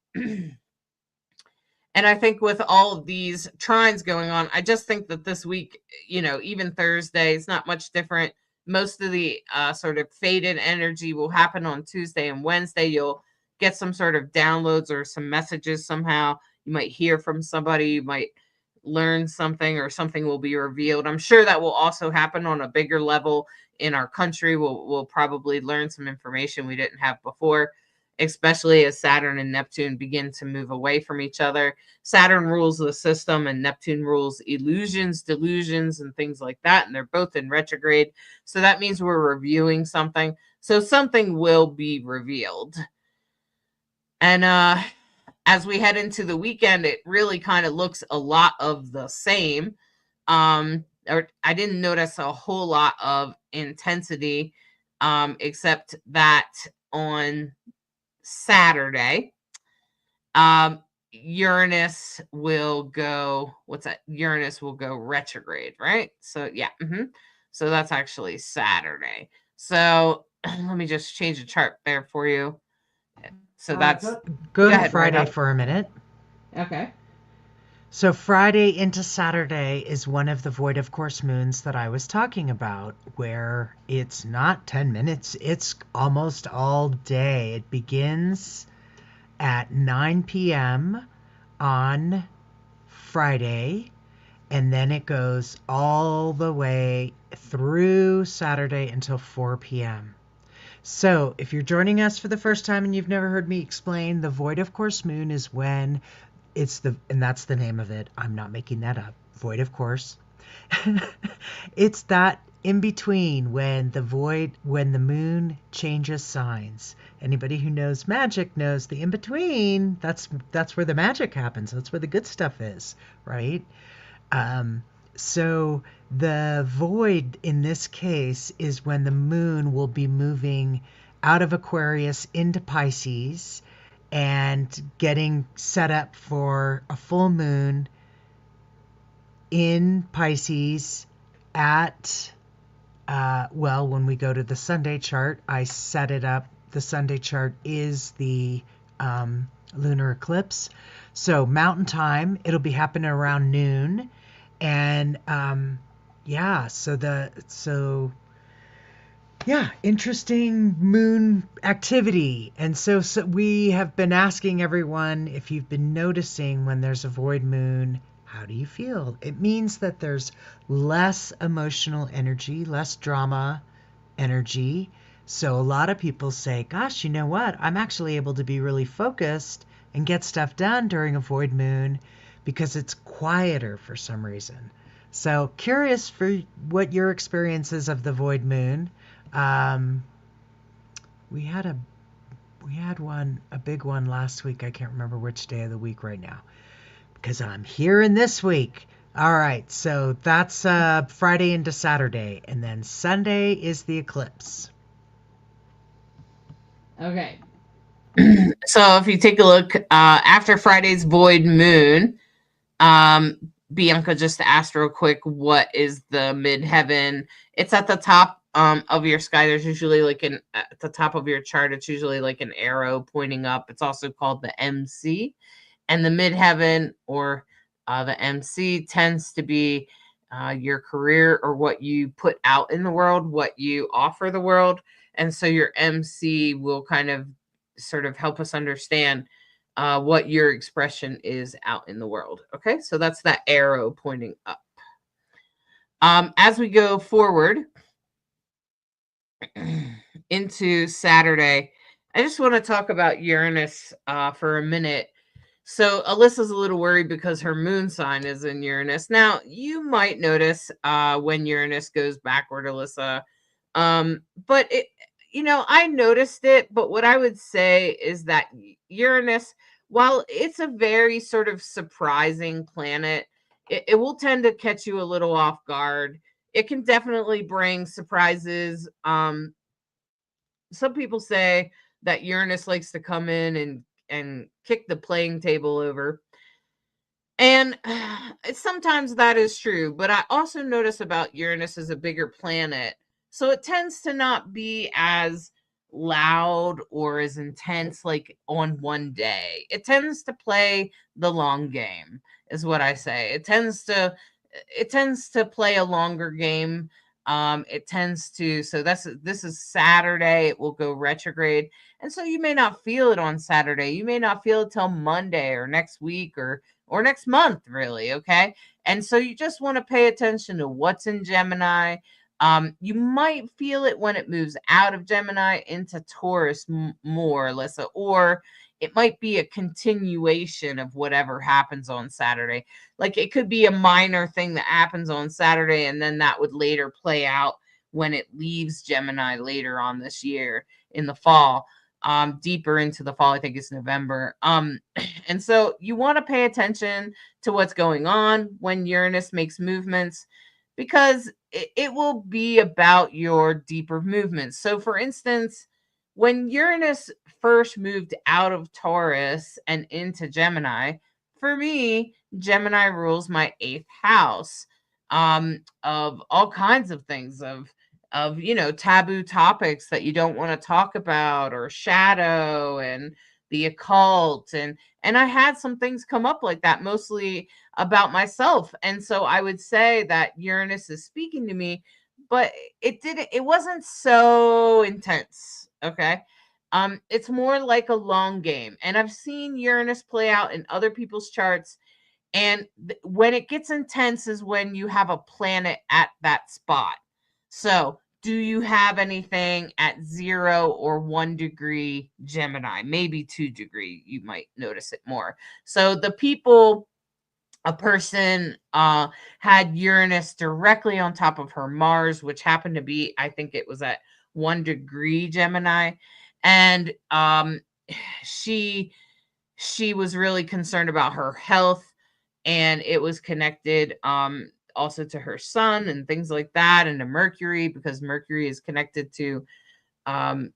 and I think with all of these trines going on, I just think that this week, even Thursday, it's not much different. Most of the sort of faded energy will happen on Tuesday and Wednesday. You'll get some sort of downloads or some messages somehow. You might hear from somebody. You might learn something, or something will be revealed. I'm sure that will also happen on a bigger level in our country. We'll probably learn some information we didn't have before, especially as Saturn and Neptune begin to move away from each other. Saturn rules the system and Neptune rules illusions, delusions, and things like that. And they're both in retrograde. So that means we're reviewing something. So something will be revealed. And as we head into the weekend, it really kind of looks a lot of the same. Or I didn't notice a whole lot of intensity, except that on Saturday, Uranus will go, Uranus will go retrograde, right? So yeah. So that's actually Saturday. So let me just change the chart there for you. So that's go to ahead, Friday Brighthawk. for a minute. Okay. So Friday into Saturday is one of the void of course moons that I was talking about, where it's not 10 minutes, it's almost all day. It begins at 9 p.m. on Friday, and then it goes all the way through Saturday until 4 p.m. So, if you're joining us for the first time and you've never heard me explain, the void of course moon is when and that's the name of it. I'm not making that up. Void of course. It's that in between when the moon changes signs. Anybody who knows magic knows the in between. That's where the magic happens. That's where the good stuff is, right? So the void in this case is when the moon will be moving out of Aquarius into Pisces and getting set up for a full moon in Pisces at, when we go to the Sunday chart, I set it up. The Sunday chart is the lunar eclipse. So mountain time, it'll be happening around noon. And interesting moon activity. And so we have been asking everyone if you've been noticing when there's a void moon, how do you feel? It means that there's less emotional energy, less drama energy. So a lot of people say, gosh, you know what? I'm actually able to be really focused and get stuff done during a void moon because it's quieter for some reason. So curious for what your experience is of the void moon. We had a big one last week. I can't remember which day of the week right now because I'm here in this week. All right, so that's Friday into Saturday, and then Sunday is the eclipse. Okay. So if you take a look after Friday's void moon, Bianca, just to ask real quick, what is the midheaven? It's at the top of your sky. There's usually at the top of your chart, it's usually like an arrow pointing up. It's also called the MC. And the midheaven, or the MC, tends to be your career, or what you put out in the world, what you offer the world. And so your MC will kind of sort of help us understand what your expression is out in the world. Okay, so that's that arrow pointing up. As we go forward into Saturday, I just want to talk about Uranus for a minute. So Alyssa's a little worried because her moon sign is in Uranus. Now, you might notice when Uranus goes backward, Alyssa, but I noticed it, but what I would say is that Uranus, while it's a very sort of surprising planet, it will tend to catch you a little off guard. It can definitely bring surprises. Some people say that Uranus likes to come in and kick the playing table over. And sometimes that is true, but I also notice about Uranus as a bigger planet. So it tends to not be as loud or as intense like on one day. It tends to play the long game, is what I say. It tends to play a longer game. It tends to, so this is Saturday, it will go retrograde. And so you may not feel it on Saturday. You may not feel it till Monday or next week or next month, really. Okay. And so you just want to pay attention to what's in Gemini. You might feel it when it moves out of Gemini into Taurus more or less, or it might be a continuation of whatever happens on Saturday. Like it could be a minor thing that happens on Saturday, and then that would later play out when it leaves Gemini later on this year in the fall. Deeper into the fall, I think it's November. And so you want to pay attention to what's going on when Uranus makes movements, because it will be about your deeper movements. So for instance, when Uranus first moved out of Taurus and into Gemini, for me, Gemini rules my 8th house, of all kinds of things, of taboo topics that you don't want to talk about, or shadow and the occult. And I had some things come up like that, mostly about myself. And so I would say that Uranus is speaking to me, but it wasn't so intense. Okay. It's more like a long game. And I've seen Uranus play out in other people's charts. And when it gets intense is when you have a planet at that spot. So, do you have anything at 0 or 1 degree Gemini? Maybe 2 degree, you might notice it more. So, a person had Uranus directly on top of her Mars, which happened to be, I think it was at 1 degree Gemini. And she was really concerned about her health, and it was connected also to her sun and things like that, and to Mercury, because Mercury is connected to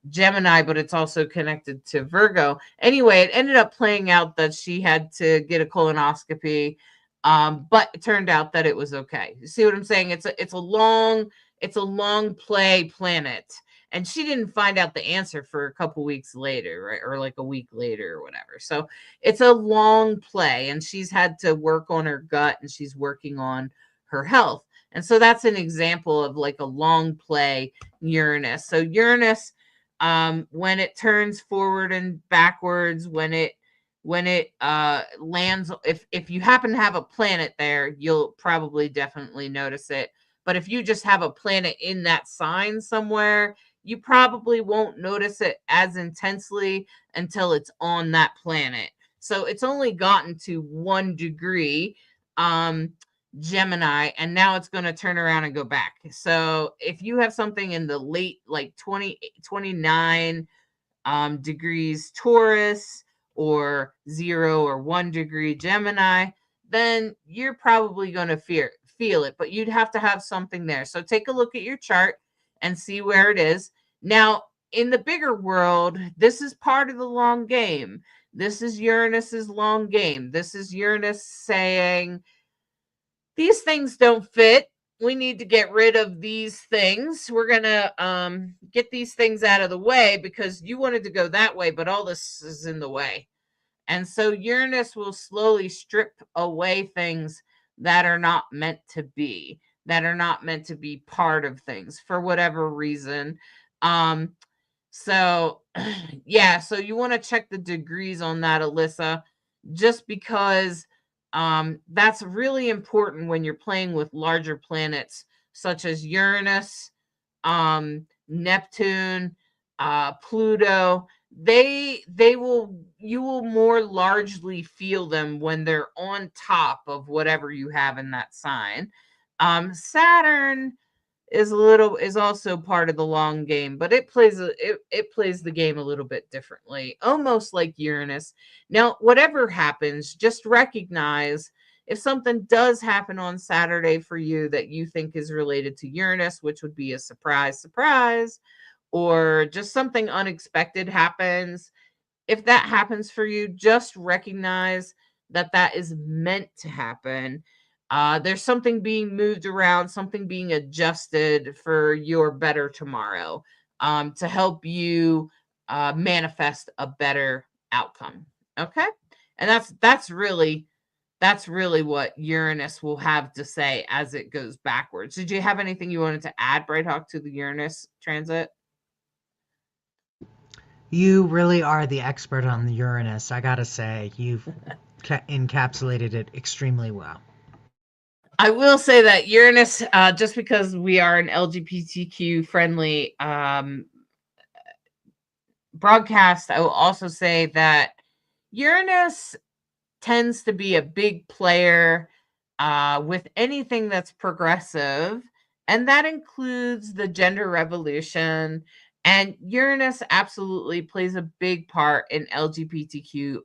Gemini, but it's also connected to Virgo. Anyway, it ended up playing out that she had to get a colonoscopy, but it turned out that it was okay. You see what I'm saying? It's a long play planet, and she didn't find out the answer for a couple weeks later, right, or like a week later or whatever. So it's a long play, and she's had to work on her gut, and she's working on her health. And so that's an example of like a long play Uranus. So Uranus, when it turns forward and backwards, when it lands, if you happen to have a planet there, you'll probably definitely notice it. But if you just have a planet in that sign somewhere, you probably won't notice it as intensely until it's on that planet. So it's only gotten to 1 degree Gemini, and now it's going to turn around and go back. So if you have something in the late, like 29 degrees Taurus, or 0 or 1 degree Gemini, then you're probably going to feel it, but you'd have to have something there. So take a look at your chart and see where it is. Now, in the bigger world, this is part of the long game. This is Uranus's long game. This is Uranus saying, these things don't fit. We need to get rid of these things. We're going to get these things out of the way because you wanted to go that way, but all this is in the way. And so Uranus will slowly strip away things that are not meant to be, that are not meant to be part of things for whatever reason. So yeah, so you want to check the degrees on that, Alyssa, just because that's really important when you're playing with larger planets such as Uranus, Neptune, Pluto. You will more largely feel them when they're on top of whatever you have in that sign. Saturn is also part of the long game, but it plays the game a little bit differently, almost like Uranus. Now, whatever happens, just recognize if something does happen on Saturday for you that you think is related to Uranus, which would be a surprise, or just something unexpected happens. If that happens for you, just recognize that that is meant to happen. There's something being moved around, something being adjusted for your better tomorrow, to help you manifest a better outcome. Okay, and that's really what Uranus will have to say as it goes backwards. Did you have anything you wanted to add, Brighthawk, to the Uranus transit? You really are the expert on the Uranus. I gotta say, you've encapsulated it extremely well. I will say that Uranus, just because we are an LGBTQ friendly broadcast, I will also say that Uranus tends to be a big player with anything that's progressive, and that includes the gender revolution. And Uranus absolutely plays a big part in LGBTQ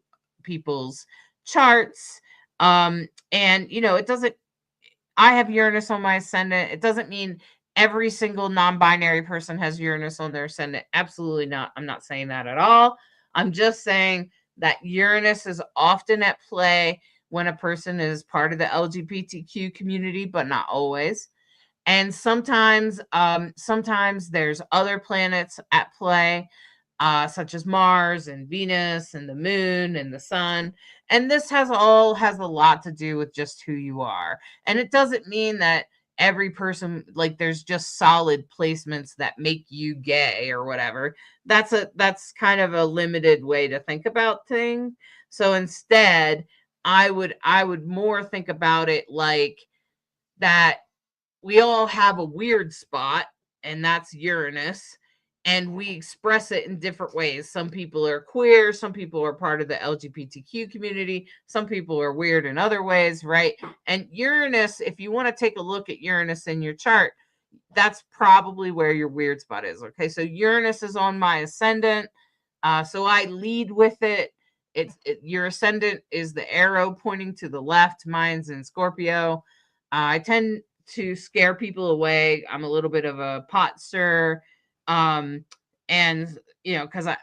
people's charts. And it doesn't. I have Uranus on my ascendant. It doesn't mean every single non-binary person has Uranus on their ascendant. Absolutely not. I'm not saying that at all. I'm just saying that Uranus is often at play when a person is part of the LGBTQ community, but not always. And sometimes there's other planets at play. such as Mars and Venus and the moon and the sun. And this has a lot to do with just who you are. And it doesn't mean that every person, like, there's just solid placements that make you gay or whatever. That's kind of a limited way to think about things. So instead, I would more think about it like that we all have a weird spot, and that's Uranus, and we express it in different ways. Some people are queer, some people are part of the LGBTQ community, some people are weird in other ways, right? And Uranus, if you want to take a look at Uranus in your chart, that's probably where your weird spot is. Okay, so Uranus is on my ascendant, so I lead with it. Your ascendant is the arrow pointing to the left. Mine's in Scorpio. I tend to scare people away. I'm a little bit of a pot stirrer, and because I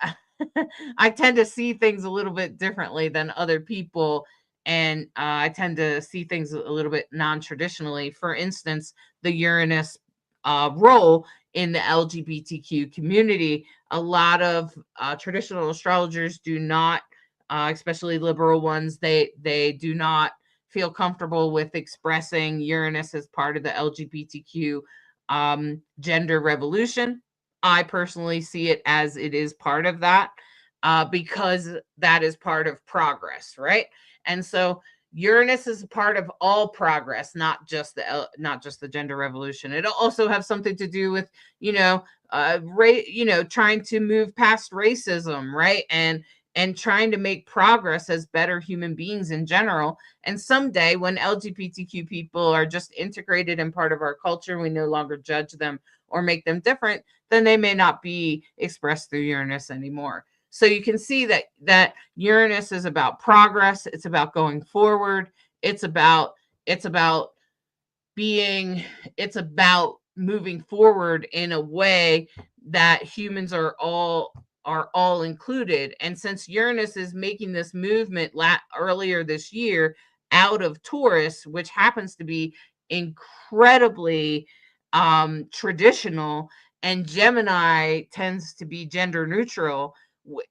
I tend to see things a little bit differently than other people, and I tend to see things a little bit non-traditionally. For instance, the Uranus role in the LGBTQ community. A lot of traditional astrologers do not, especially liberal ones, they do not feel comfortable with expressing Uranus as part of the LGBTQ gender revolution. I personally see it as it is part of that, because that is part of progress, right? And so Uranus is a part of all progress, not just the gender revolution. It'll also have something to do with, trying to move past racism, right? And trying to make progress as better human beings in general. And someday, when LGBTQ people are just integrated and part of our culture, we no longer judge them or make them different, then they may not be expressed through Uranus anymore. So you can see that Uranus is about progress. It's about going forward. It's about being. It's about moving forward in a way that humans are all included. And since Uranus is making this movement earlier this year out of Taurus, which happens to be incredibly traditional, and Gemini tends to be gender neutral,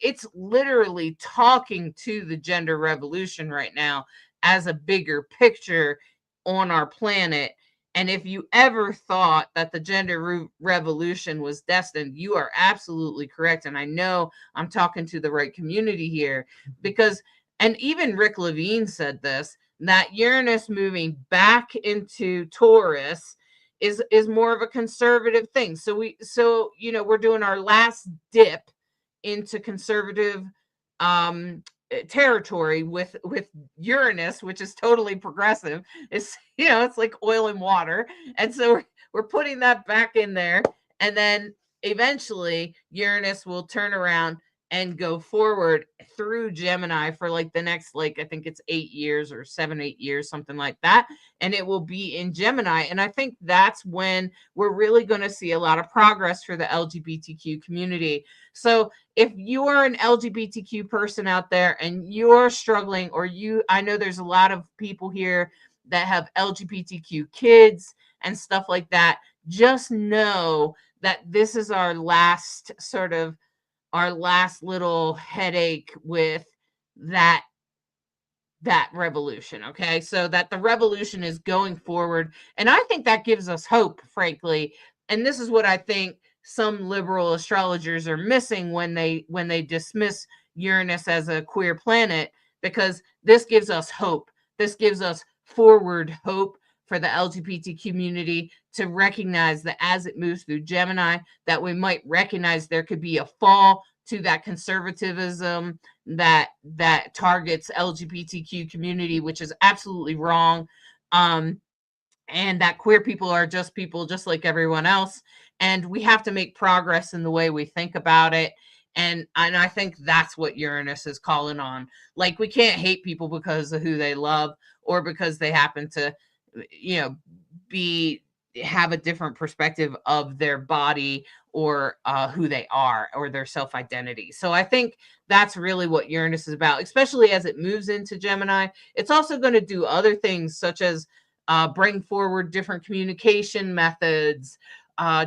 it's literally talking to the gender revolution right now as a bigger picture on our planet. And if you ever thought that the gender revolution was destined, you are absolutely correct. And I know I'm talking to the right community here, because, and even Rick Levine said this, that Uranus moving back into Taurus is more of a conservative thing. So we're doing our last dip into conservative territory with Uranus, which is totally progressive. It's like oil and water, and so we're putting that back in there, and then eventually Uranus will turn around and go forward through Gemini for like the next, like, I think it's 8 years or 7-8 years, something like that, and it will be in Gemini. And I think that's when we're really going to see a lot of progress for the LGBTQ community. So if you are an LGBTQ person out there and you're struggling, or I know there's a lot of people here that have LGBTQ kids and stuff like that, just know that this is our last little headache with that revolution. Okay, so that the revolution is going forward, and I think that gives us hope, frankly. And this is what I think some liberal astrologers are missing when they dismiss Uranus as a queer planet, because this gives us hope. This gives us forward hope for the LGBT community to recognize that as it moves through Gemini, that we might recognize there could be a fall to that conservatism that targets LGBTQ community, which is absolutely wrong. And that queer people are just people just like everyone else. And we have to make progress in the way we think about it. And I think that's what Uranus is calling on. Like, we can't hate people because of who they love, or because they happen to, have a different perspective of their body, or who they are, or their self-identity. So I think that's really what Uranus is about, especially as it moves into Gemini. It's also going to do other things, such as bring forward different communication methods,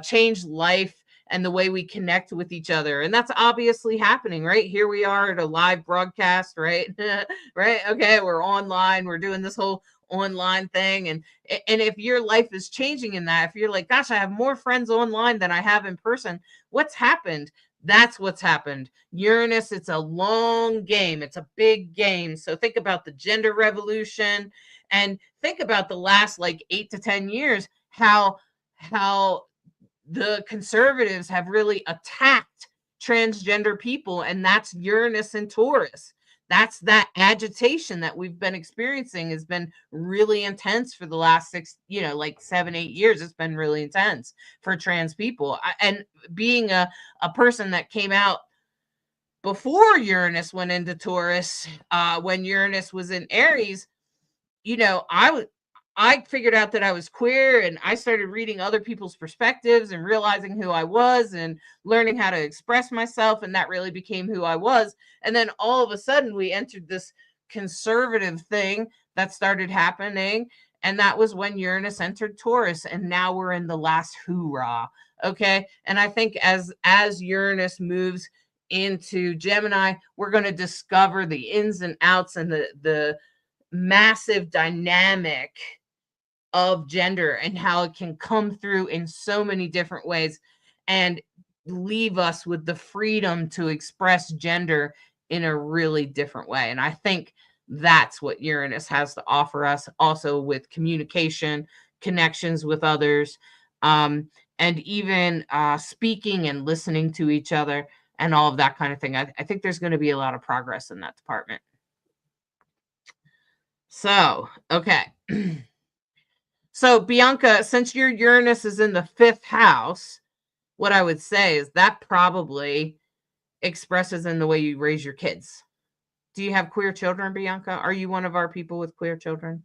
change life and the way we connect with each other. And that's obviously happening, right? Here we are at a live broadcast, right? Right? Okay, we're online, we're doing this whole online thing. And if your life is changing in that, if you're like, gosh, I have more friends online than I have in person, what's happened? That's what's happened. Uranus, it's a long game. It's a big game. So think about the gender revolution and think about the last like 8 to 10 years, how the conservatives have really attacked transgender people, and that's Uranus and Taurus. That's that agitation that we've been experiencing has been really intense for the last 7, 8 years. It's been really intense for trans people. And being a person that came out before Uranus went into Taurus, when Uranus was in Aries, I figured out that I was queer, and I started reading other people's perspectives and realizing who I was and learning how to express myself. And that really became who I was. And then all of a sudden we entered this conservative thing that started happening. And that was when Uranus entered Taurus. And now we're in the last hoorah. Okay. And I think as Uranus moves into Gemini, we're going to discover the ins and outs and the massive dynamic of gender and how it can come through in so many different ways and leave us with the freedom to express gender in a really different way. And I think that's what Uranus has to offer us, also with communication, connections with others, and even speaking and listening to each other and all of that kind of thing. I think there's going to be a lot of progress in that department. So, okay. So, Bianca, since your Uranus is in the 5th house, what I would say is that probably expresses in the way you raise your kids. Do you have queer children, Bianca? Are you one of our people with queer children?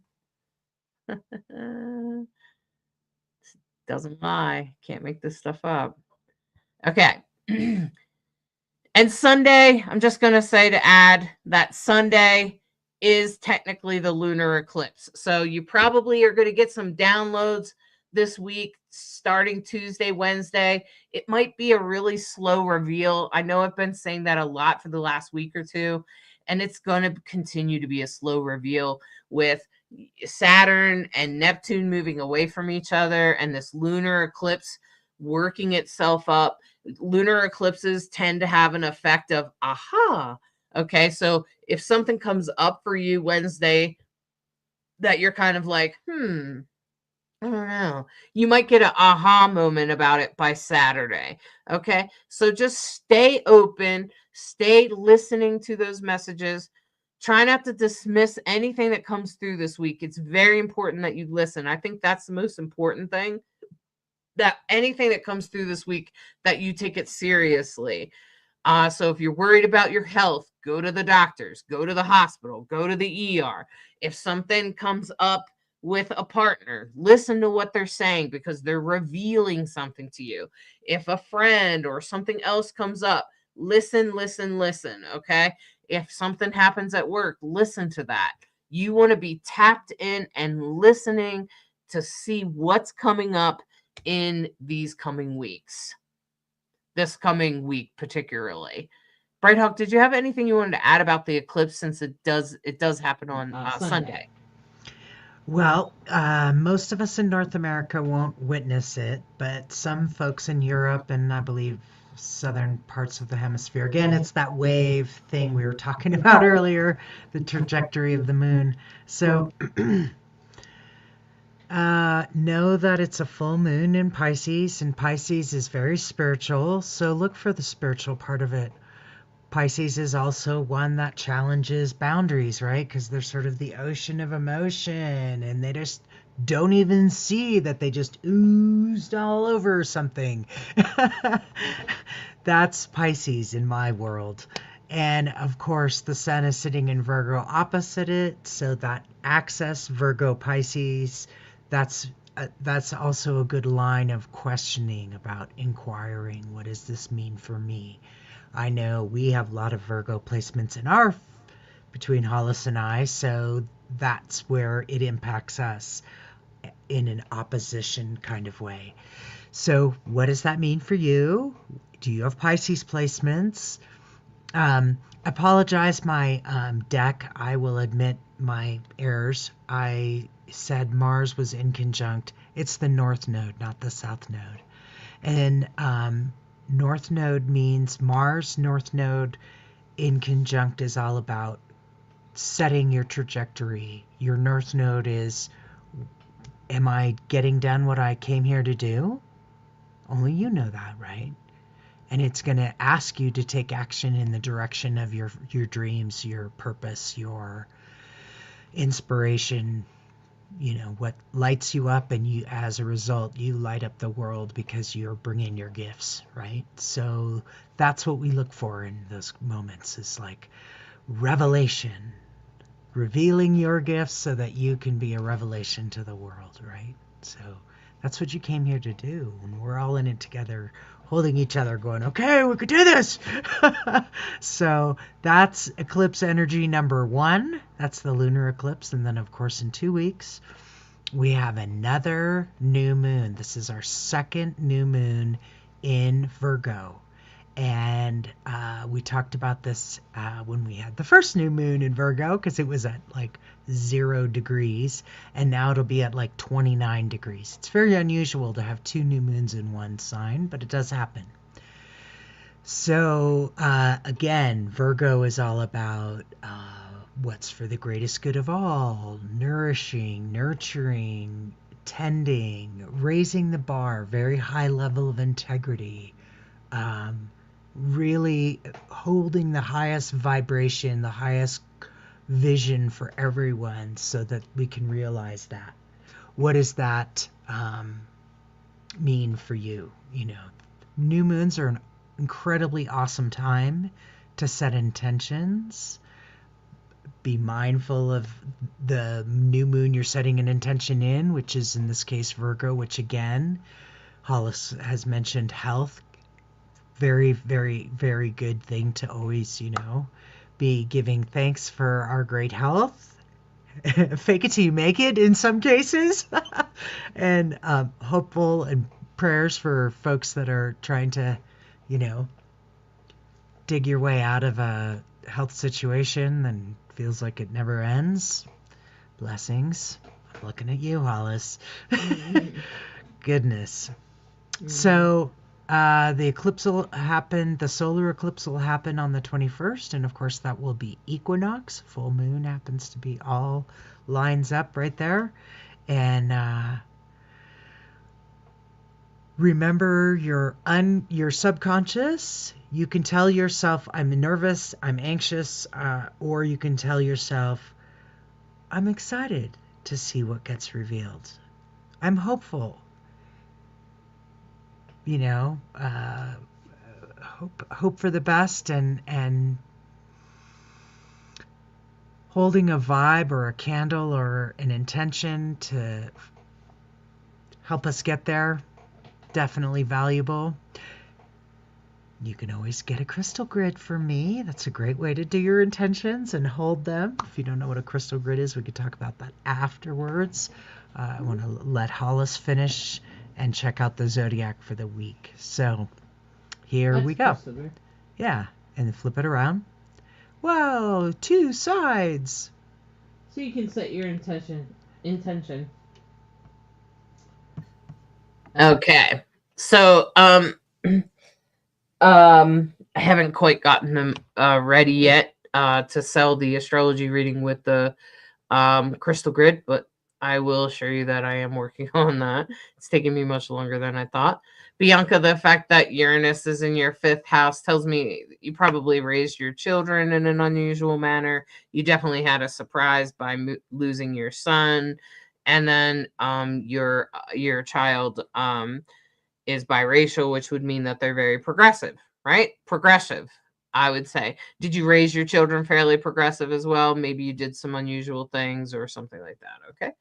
Doesn't lie. Can't make this stuff up. Okay. And Sunday, I'm just going to say to add that Sunday is technically the lunar eclipse. So you probably are going to get some downloads this week, starting Tuesday, Wednesday. It might be a really slow reveal. I know I've been saying that a lot for the last week or two, and it's going to continue to be a slow reveal with Saturn and Neptune moving away from each other and this lunar eclipse working itself up. Lunar eclipses tend to have an effect of aha. Okay, so if something comes up for you Wednesday that you're kind of like, I don't know, you might get an aha moment about it by Saturday. Okay, so just stay open, stay listening to those messages. Try not to dismiss anything that comes through this week. It's very important that you listen. I think that's the most important thing, that anything that comes through this week, that you take it seriously. So if you're worried about your health, go to the doctors, go to the hospital, go to the ER. If something comes up with a partner, listen to what they're saying because they're revealing something to you. If a friend or something else comes up, listen, okay? If something happens at work, listen to that. You want to be tapped in and listening to see what's coming up in these coming weeks. This coming week particularly. Brighthawk, did you have anything you wanted to add about the eclipse, since it does happen on Sunday? Well, most of us in North America won't witness it, but some folks in Europe and I believe southern parts of the hemisphere. Again, it's that wave thing we were talking about earlier, the trajectory of the moon. So know that it's a full moon in Pisces, and Pisces is very spiritual, so look for the spiritual part of it. Pisces is also one that challenges boundaries, right? Because they're sort of the ocean of emotion, and they just don't even see that they just oozed all over something. That's Pisces in my world. And of course, the sun is sitting in Virgo opposite it, so that axis, Virgo Pisces, that's also a good line of questioning about inquiring. What does this mean for me? I know we have a lot of Virgo placements between Hollis and I, so that's where it impacts us. in an opposition kind of way. So, what does that mean for you? Do you have Pisces placements? Apologize, my deck. I will admit my errors. I said Mars was in conjunct. It's the North Node, not the South Node. And North Node means Mars North Node in conjunct is all about setting your trajectory. Your North Node is, am I getting done what I came here to do? Only you know that, right? And it's going to ask you to take action in the direction of your dreams, your purpose, your inspiration, what lights you up, and you, as a result, you light up the world because you're bringing your gifts, right? So that's what we look for in those moments, is like revelation, revealing your gifts so that you can be a revelation to the world, right? So that's what you came here to do, and we're all in it together, holding each other, going, okay, we could do this. So that's eclipse energy number 1. That's the lunar eclipse. And then, of course, in 2 weeks, we have another new moon. This is our second new moon in Virgo. And we talked about this when we had the first new moon in Virgo, because it was at like 0 degrees, and now it'll be at like 29 degrees. It's very unusual to have 2 new moons in one sign, but it does happen. So again, Virgo is all about what's for the greatest good of all, nourishing, nurturing, tending, raising the bar, very high level of integrity. Really holding the highest vibration, the highest vision for everyone so that we can realize that. What does that mean for you? New moons are an incredibly awesome time to set intentions. Be mindful of the new moon you're setting an intention in, which is in this case Virgo, which again, Hollis has mentioned health. Very, very, very good thing to always, be giving thanks for our great health. Fake it till you make it in some cases. And hopeful, and prayers for folks that are trying to, dig your way out of a health situation and feels like it never ends. Blessings. I'm looking at you, Hollis. Goodness. So the eclipse will happen, the solar eclipse will happen on the 21st, and of course that will be equinox. Full moon happens to be all lines up right there. And remember your subconscious. You can tell yourself, I'm nervous, I'm anxious, or you can tell yourself, I'm excited to see what gets revealed. I'm hopeful. Hope for the best, and holding a vibe or a candle or an intention to help us get there, definitely valuable. You can always get a crystal grid for me. That's a great way to do your intentions and hold them. If you don't know what a crystal grid is, we could talk about that afterwards. I want to let Hollis finish and check out the zodiac for the week. So here we go. Possible. Yeah, and then flip it around. Whoa, 2 sides. So you can set your intention. Okay. So I haven't quite gotten them ready yet to sell the astrology reading with the crystal grid, but I will assure you that I am working on that. It's taking me much longer than I thought. Bianca, the fact that Uranus is in your 5th house tells me you probably raised your children in an unusual manner. You definitely had a surprise by losing your son, and then your child is biracial, which would mean that they're very progressive, right? Progressive, I would say. Did you raise your children fairly progressive as well? Maybe you did some unusual things or something like that, okay?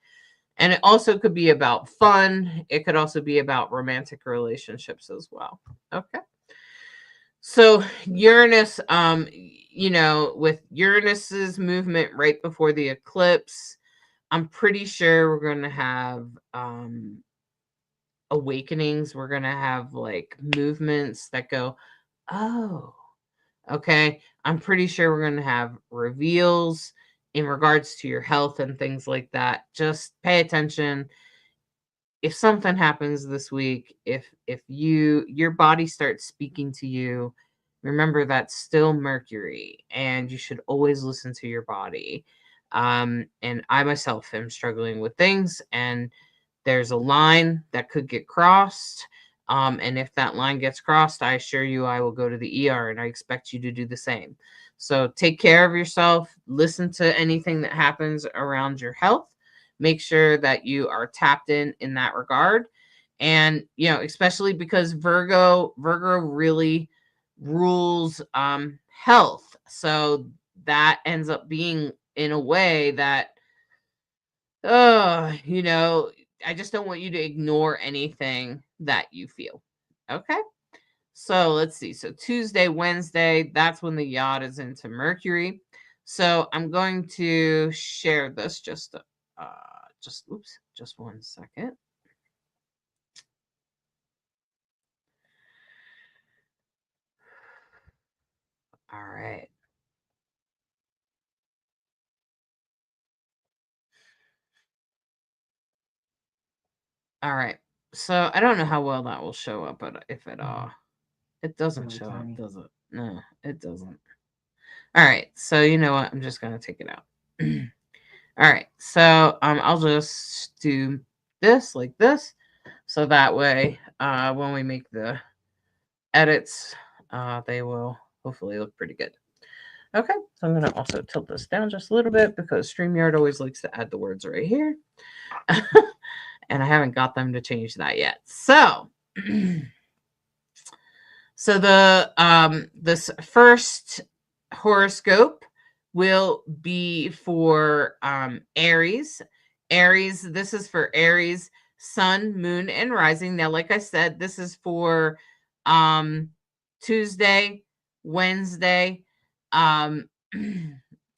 And it also could be about fun. It could also be about romantic relationships as well, okay? So Uranus, with Uranus's movement right before the eclipse, I'm pretty sure we're going to have awakenings. We're going to have like movements that go, oh, okay. I'm pretty sure we're going to have reveals in regards to your health and things like that. Just pay attention. If something happens this week, if your body starts speaking to you, remember that's still Mercury, and you should always listen to your body. And I myself am struggling with things, and there's a line that could get crossed. And if that line gets crossed, I assure you I will go to the ER, and I expect you to do the same. So take care of yourself, listen to anything that happens around your health, make sure that you are tapped in that regard. And especially because Virgo really rules health, so that ends up being in a way that I just don't want you to ignore anything that you feel. Okay, so let's see. So Tuesday, Wednesday, that's when the yacht is into Mercury. So I'm going to share this just 1 second. All right. All right. So I don't know how well that will show up, but if it it doesn't Really show up, tiny. does it? No, it doesn't. All right. So you know what? I'm just gonna take it out. All right. So I'll just do this like this, so that way when we make the edits, they will hopefully look pretty good. Okay, so I'm going to also tilt this down just a little bit because StreamYard always likes to add the words right here. And I haven't got them to change that yet. So, so this first horoscope will be for Aries. Aries, this is for Aries, Sun, Moon, and Rising. Now, like I said, this is for um, Tuesday, Wednesday, um,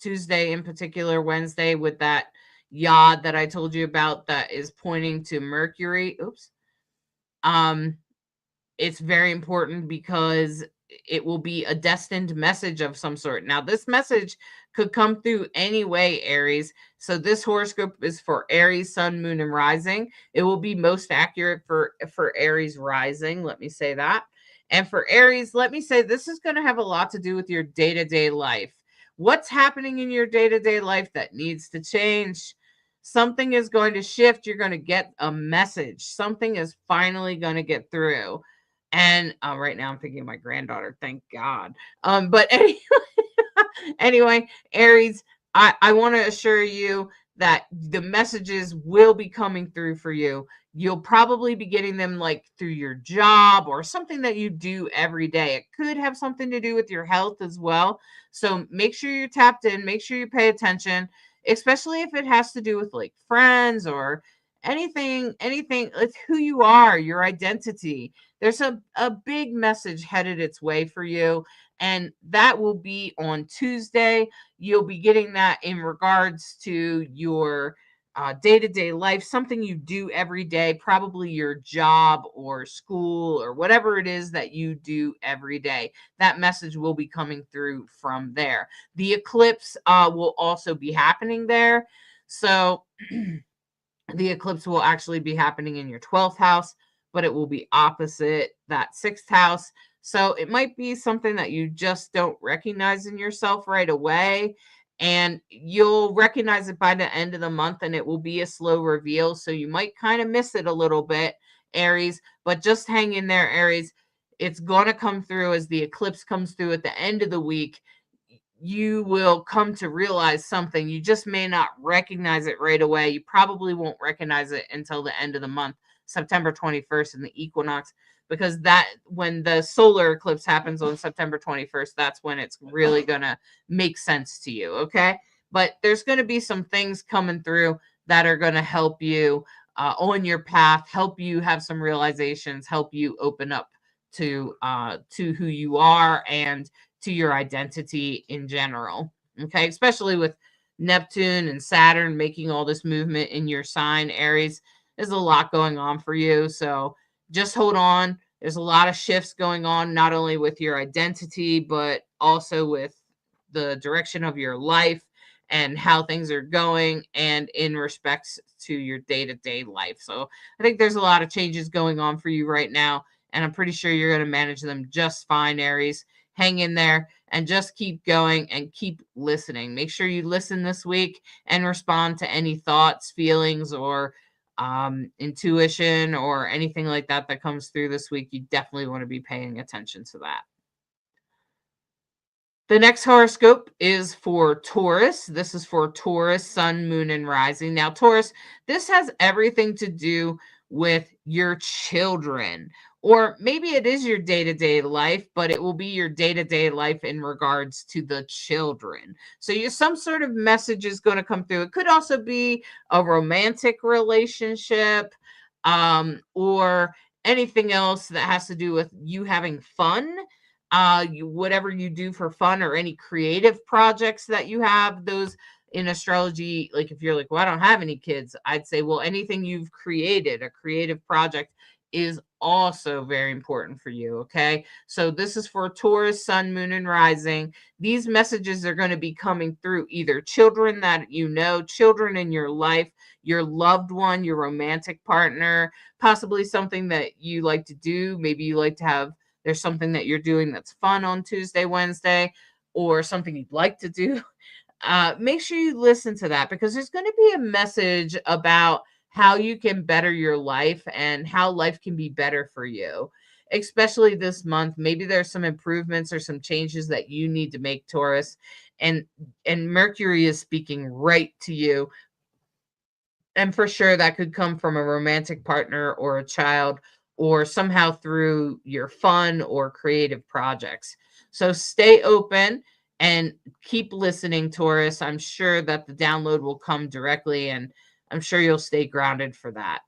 Tuesday in particular, Wednesday with that yod that I told you about that is pointing to Mercury. Oops. Um, it's very important because it will be a destined message of some sort. Now, this message could come through any way, Aries. So this horoscope is for Aries, Sun, Moon, and Rising. It will be most accurate for Aries rising. Let me say that. And for Aries, let me say this is going to have a lot to do with your day-to-day life. What's happening in your day-to-day life that needs to change? Something is going to shift. You're going to get a message. Something is finally going to get through. And right now I'm thinking of my granddaughter, thank God. But anyway, anyway, Aries, I want to assure you that the messages will be coming through for you. You'll probably be getting them like through your job or something that you do every day. It could have something to do with your health as well. So make sure you're tapped in, make sure you pay attention, especially if it has to do with like friends or anything. It's who you are, your identity. There's a big message headed its way for you, and that will be on Tuesday. You'll be getting that in regards to your day-to-day life, something you do every day, probably your job or school or whatever it is that you do every day. That message will be coming through from there. The eclipse will also be happening there. So the eclipse will actually be happening in your 12th house, but it will be opposite that 6th house. So it might be something that you just don't recognize in yourself right away. And you'll recognize it by the end of the month, and it will be a slow reveal. So you might kind of miss it a little bit, Aries, but just hang in there, Aries. It's going to come through as the eclipse comes through at the end of the week. You will come to realize something. You just may not recognize it right away. You probably won't recognize it until the end of the month, September 21st, in the equinox, because that when the solar eclipse happens on September 21st, that's when it's really going to make sense to you. Okay. But there's going to be some things coming through that are going to help you on your path, help you have some realizations, help you open up to who you are and to your identity in general. Okay, especially with Neptune and Saturn making all this movement in your sign, Aries. There's a lot going on for you. So just hold on. There's a lot of shifts going on, not only with your identity, but also with the direction of your life and how things are going and in respects to your day-to-day life. So I think there's a lot of changes going on for you right now, and I'm pretty sure you're going to manage them just fine, Aries. Hang in there and just keep going and keep listening. Make sure you listen this week and respond to any thoughts, feelings, or intuition or anything like that that comes through this week. You definitely want to be paying attention to that. The next horoscope is for Taurus. This is for Taurus, Sun, Moon, and Rising. Now, Taurus, this has everything to do with your children, or maybe it is your day to day life, but it will be your day to day life in regards to the children. So, some sort of message is going to come through. It could also be a romantic relationship, or anything else that has to do with you having fun, whatever you do for fun, or any creative projects that you have. Those in astrology, like if you're like, well, I don't have any kids, I'd say, well, anything you've created, a creative project, is also very important for you. Okay, so this is for Taurus, Sun, Moon, and Rising. These messages are going to be coming through either children that you know, children in your life, your loved one, your romantic partner, possibly something that you like to do. Maybe you like to have, there's something that you're doing that's fun on Tuesday, Wednesday, or something you'd like to do. Make sure you listen to that, because there's going to be a message about how you can better your life and how life can be better for you, especially this month. Maybe there's some improvements or some changes that you need to make, Taurus, and Mercury is speaking right to you. And for sure, that could come from a romantic partner or a child, or somehow through your fun or creative projects. So stay open and keep listening, Taurus. I'm sure that the download will come directly, and I'm sure you'll stay grounded for that.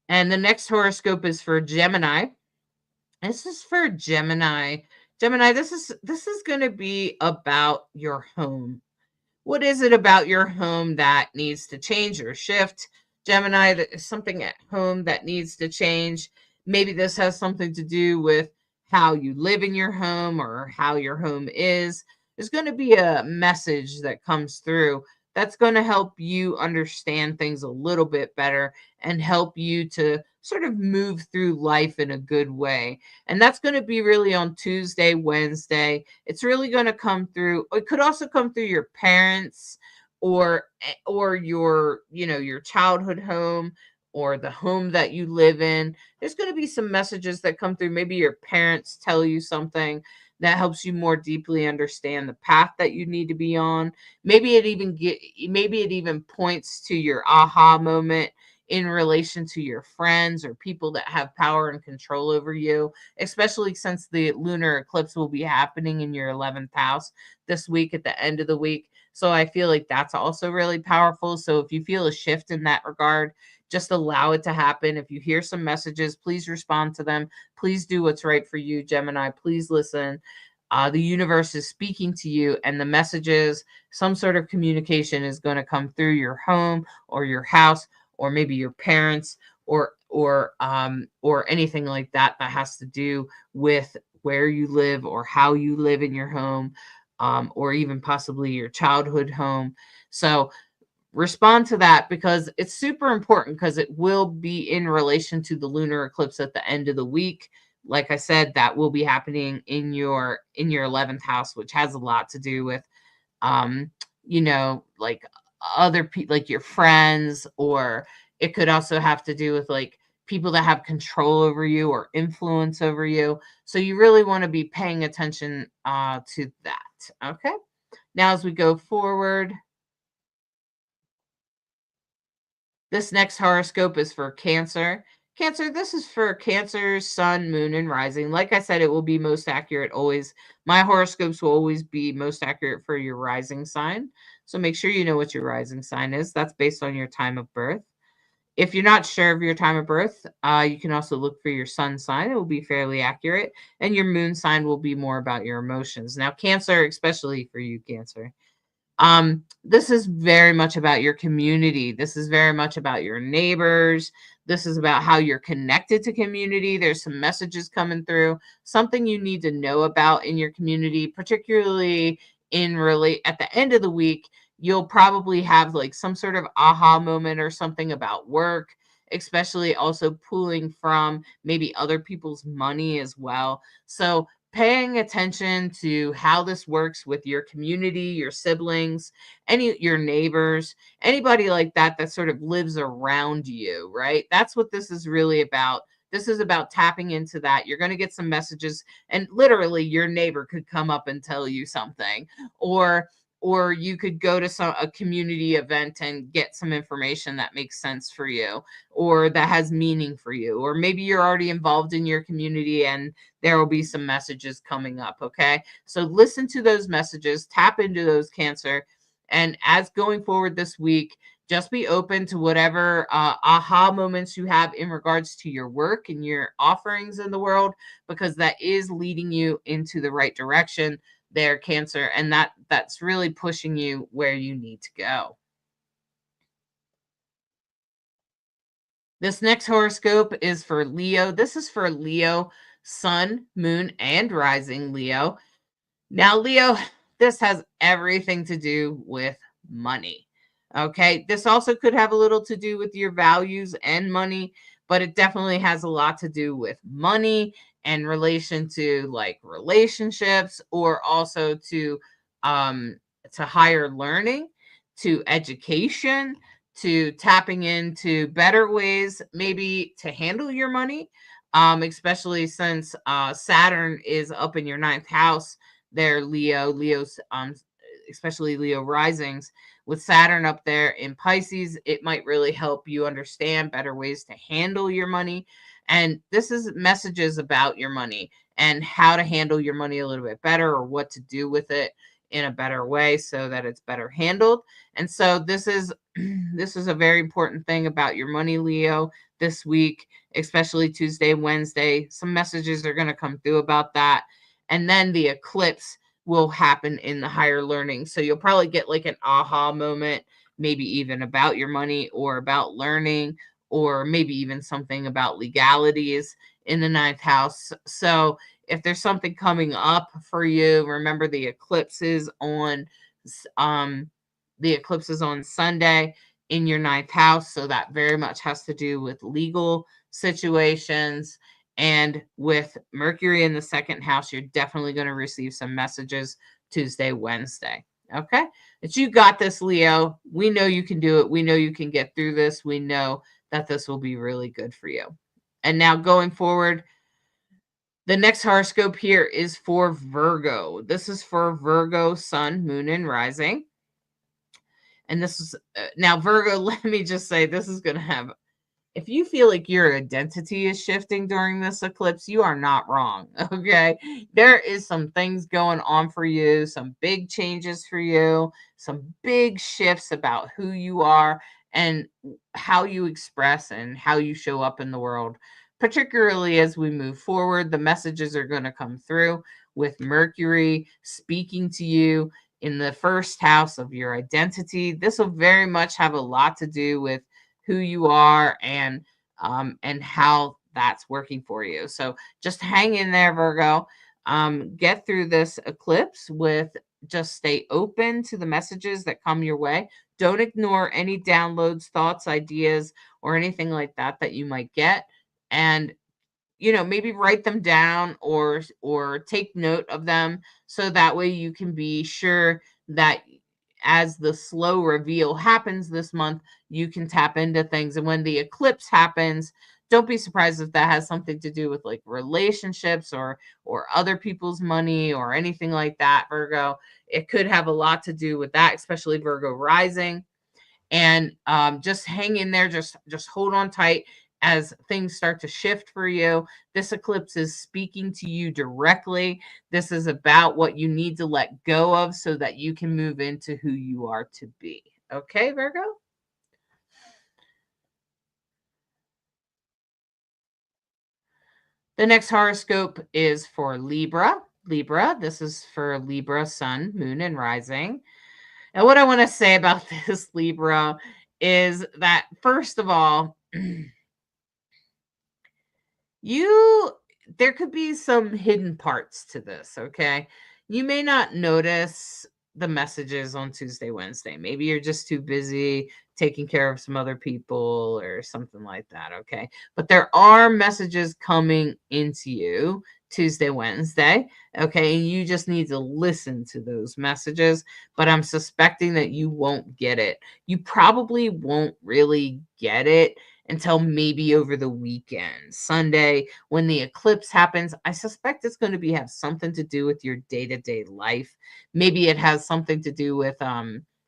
And the next horoscope is for Gemini. This is for Gemini. Gemini, this is going to be about your home. What is it about your home that needs to change or shift? Gemini, that is something at home that needs to change. Maybe this has something to do with how you live in your home or how your home is. There's going to be a message that comes through that's going to help you understand things a little bit better and help you to sort of move through life in a good way. And that's going to be really on Tuesday, Wednesday. It's really going to come through. It could also come through your parents, or your, your childhood home, or the home that you live in. There's going to be some messages that come through. Maybe your parents tell you something that helps you more deeply understand the path that you need to be on. Maybe it even points to your aha moment in relation to your friends or people that have power and control over you, especially since the lunar eclipse will be happening in your 11th house this week at the end of the week. So I feel like that's also really powerful. So if you feel a shift in that regard, just allow it to happen. If you hear some messages, please respond to them. Please do what's right for you, Gemini. Please listen. The universe is speaking to you, and the messages, some sort of communication is going to come through your home or your house, or maybe your parents, or anything like that that has to do with where you live or how you live in your home, or even possibly your childhood home. So respond to that, because it's super important, because it will be in relation to the lunar eclipse at the end of the week. Like I said, that will be happening in your 11th house, which has a lot to do with um like other people, like your friends, or it could also have to do with like people that have control over you or influence over you. So you really want to be paying attention to that. Okay, now as we go forward, this next horoscope is for Cancer. Cancer, this is for Cancer, Sun, Moon, and Rising. Like I said, it will be most accurate always. My horoscopes will always be most accurate for your rising sign. So make sure you know what your rising sign is. That's based on your time of birth. If you're not sure of your time of birth, you can also look for your sun sign. It will be fairly accurate. And your moon sign will be more about your emotions. Now, Cancer, especially for you, Cancer, this is very much about your community. This is very much about your neighbors. This is about how you're connected to community. There's some messages coming through, something you need to know about in your community, particularly at the end of the week. You'll probably have like some sort of aha moment or something about work, especially also pulling from maybe other people's money as well. So paying attention to how this works with your community, your siblings, your neighbors, anybody like that that sort of lives around you, right? That's what this is really about. This is about tapping into that. You're going to get some messages, and literally your neighbor could come up and tell you something, or you could go to a community event and get some information that makes sense for you or that has meaning for you, or maybe you're already involved in your community and there will be some messages coming up. Okay. So listen to those messages, tap into those, Cancer. And as going forward this week, just be open to whatever aha moments you have in regards to your work and your offerings in the world, because that is leading you into the right direction there, Cancer. And that's really pushing you where you need to go. This next horoscope is for Leo. This is for Leo, sun, moon, and rising Leo. Now, Leo, this has everything to do with money. Okay. This also could have a little to do with your values and money, but it definitely has a lot to do with money and relation to like relationships, or also to higher learning, to education, to tapping into better ways maybe to handle your money, especially since Saturn is up in your ninth house there, Leo's, especially Leo risings. With Saturn up there in Pisces, it might really help you understand better ways to handle your money. And this is messages about your money and how to handle your money a little bit better, or what to do with it in a better way so that it's better handled. And so this is this is a very important thing about your money, Leo, this week, especially Tuesday, Wednesday. Some messages are going to come through about that. And then the eclipse will happen in the higher learning. So you'll probably get like an aha moment, maybe even about your money or about learning, or maybe even something about legalities in the ninth house. So if there's something coming up for you, remember um the eclipse is on Sunday in your ninth house. So that very much has to do with legal situations. And with Mercury in the second house, you're definitely going to receive some messages Tuesday, Wednesday. Okay. But you got this, Leo. We know you can do it. We know you can get through this. We know that this will be really good for you. And now going forward, the next horoscope here is for Virgo. This is for Virgo, sun, moon, and rising. And this is now, Virgo, let me just say, this is going to have, if you feel like your identity is shifting during this eclipse, you are not wrong. Okay. There is some things going on for you, some big changes for you, some big shifts about who you are and how you express and how you show up in the world. Particularly as we move forward, the messages are going to come through with Mercury speaking to you in the first house of your identity. This will very much have a lot to do with who you are and how that's working for you. So just hang in there, Virgo. Get through this eclipse with, just stay open to the messages that come your way. Don't ignore any downloads, thoughts, ideas, or anything like that that you might get. And maybe write them down or take note of them, so that way you can be sure that as the slow reveal happens this month, you can tap into things. And when the eclipse happens, don't be surprised if that has something to do with like relationships or other people's money or anything like that, Virgo. It could have a lot to do with that, especially Virgo rising. And just hang in there, just hold on tight as things start to shift for you. This eclipse is speaking to you directly. This is about what you need to let go of so that you can move into who you are to be. Okay, Virgo? The next horoscope is for Libra. Libra, this is for Libra, sun, moon, and rising. And what I want to say about this, Libra, is that first of all, you there could be some hidden parts to this, okay? You may not notice the messages on Tuesday, Wednesday. Maybe you're just too busy taking care of some other people or something like that, okay? But there are messages coming into you Tuesday, Wednesday, okay? And you just need to listen to those messages, but I'm suspecting that you won't get it. You probably won't really get it until maybe over the weekend. Sunday, when the eclipse happens, I suspect it's going to be have something to do with your day-to-day life. Maybe it has something to do with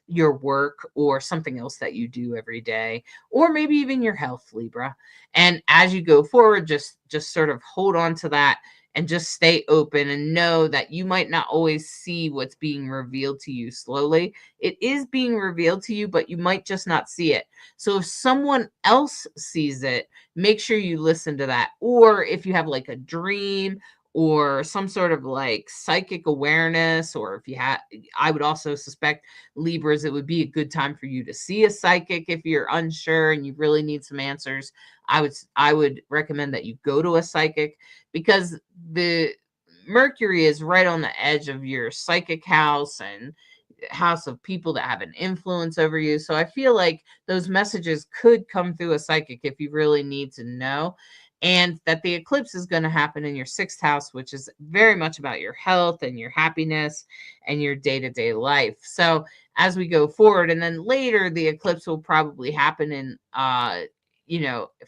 your work or something else that you do every day, or maybe even your health, Libra. And as you go forward, just sort of hold on to that and just stay open and know that you might not always see what's being revealed to you slowly. It is being revealed to you, but you might just not see it. So if someone else sees it, make sure you listen to that. Or if you have like a dream or some sort of like psychic awareness, or if you have, I would also suspect Libras, it would be a good time for you to see a psychic if you're unsure and you really need some answers. I would recommend that you go to a psychic because the Mercury is right on the edge of your psychic house and house of people that have an influence over you. So I feel like those messages could come through a psychic if you really need to know. And that the eclipse is going to happen in your sixth house, which is very much about your health and your happiness and your day to day life. So as we go forward, and then later, the eclipse will probably happen in,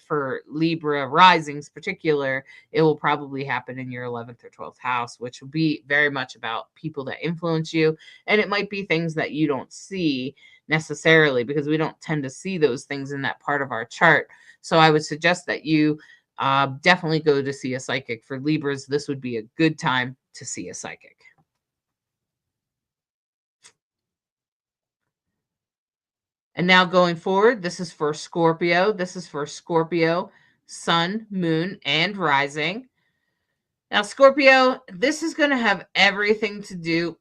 for Libra risings, particular, it will probably happen in your 11th or 12th house, which will be very much about people that influence you. And it might be things that you don't see necessarily because we don't tend to see those things in that part of our chart. So I would suggest that you definitely go to see a psychic. For Libras, this would be a good time to see a psychic. And now going forward, this is for Scorpio. This is for Scorpio, sun, moon, and rising. Now, Scorpio, this is going to have everything to do.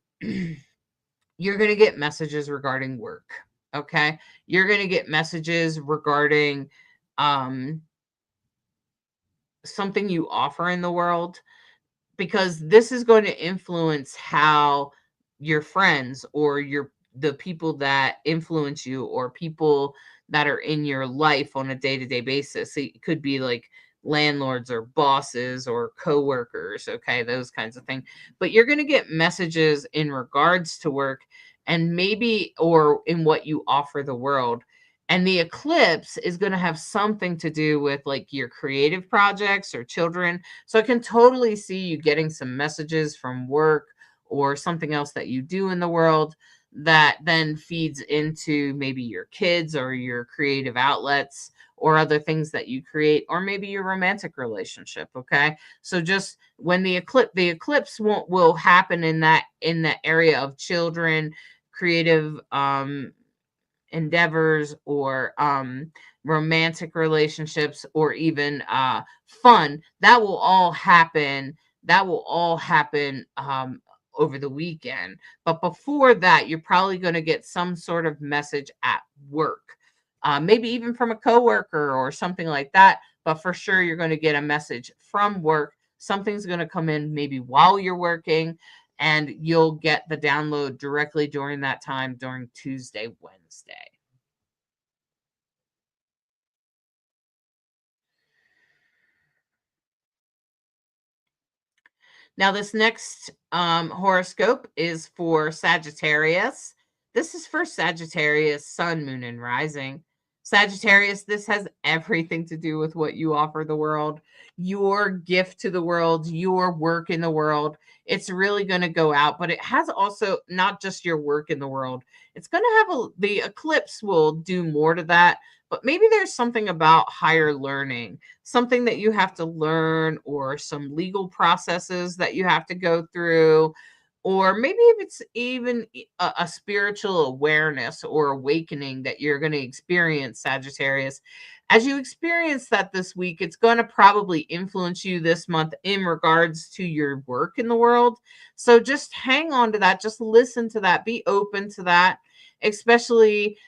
You're going to get messages regarding work. Okay. You're going to get messages regarding um, something you offer in the world, because this is going to influence how your friends or the people that influence you or people that are in your life on a day-to-day basis. It could be like landlords or bosses or coworkers, okay, those kinds of things. But you're going to get messages in regards to work and maybe or in what you offer the world. And the eclipse is going to have something to do with like your creative projects or children. So I can totally see you getting some messages from work or something else that you do in the world that then feeds into maybe your kids or your creative outlets or other things that you create, or maybe your romantic relationship. Okay. So just when the eclipse won't will happen in that area of children, creative endeavors, or romantic relationships, or even fun. That will all happen over the weekend. But before that, you're probably going to get some sort of message at work, maybe even from a coworker or something like that. But for sure, you're going to get a message from work. Something's going to come in maybe while you're working, and you'll get the download directly during that time during Tuesday, Wednesday. Now, this next horoscope is for Sagittarius. This is for Sagittarius, sun, moon, and rising. Sagittarius, this has everything to do with what you offer the world, your gift to the world, your work in the world. It's really going to go out, but it has also not just your work in the world. It's going to have the eclipse will do more to that, but maybe there's something about higher learning, something that you have to learn, or some legal processes that you have to go through, or maybe if it's even a spiritual awareness or awakening that you're going to experience, Sagittarius. as you experience that this week, it's going to probably influence you this month in regards to your work in the world. So just hang on to that. Just listen to that. Be open to that, especially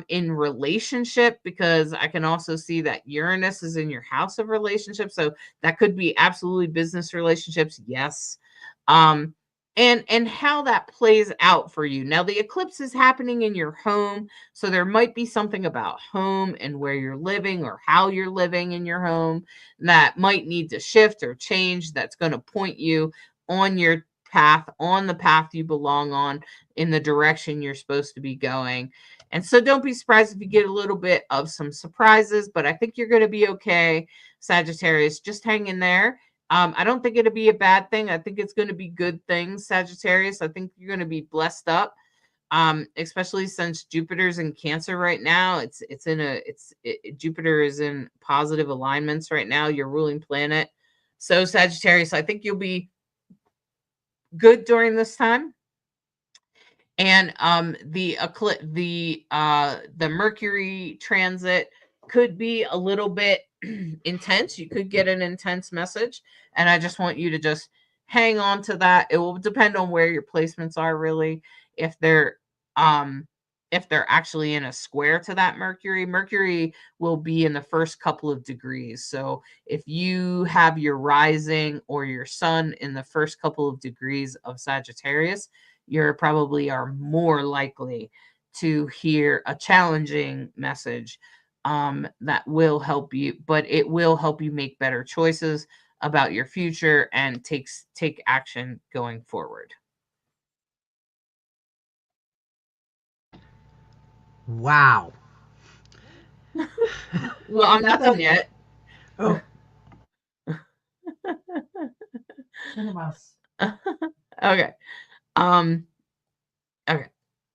in relationship, because I can also see that Uranus is in your house of relationships. So that could be absolutely business relationships. Yes. Um, and how that plays out for you. Now the eclipse is happening in your home, so there might be something about home and where you're living or how you're living in your home that might need to shift or change, that's going to point you on your path, on the path you belong on, in the direction you're supposed to be going. And so don't be surprised if you get a little bit of some surprises, but I think you're going to be okay, Sagittarius. Just hang in there. I don't think it'll be a bad thing. I think it's going to be good things, Sagittarius. I think you're going to be blessed up, especially since Jupiter's in Cancer right now. Jupiter is in positive alignments right now, your ruling planet. So Sagittarius, I think you'll be good during this time. And the Mercury transit could be a little bit intense. You could get an intense message, and I just want you to just hang on to that. It will depend on where your placements are, really. If they're um if they're actually in a square to that Mercury will be in the first couple of degrees. So if you have your rising or your sun in the first couple of degrees of Sagittarius, you're probably are more likely to hear a challenging message that will help you, but it will help you make better choices about your future and take action going forward. Wow. Well, I'm not done yet. Oh. Okay. Um okay.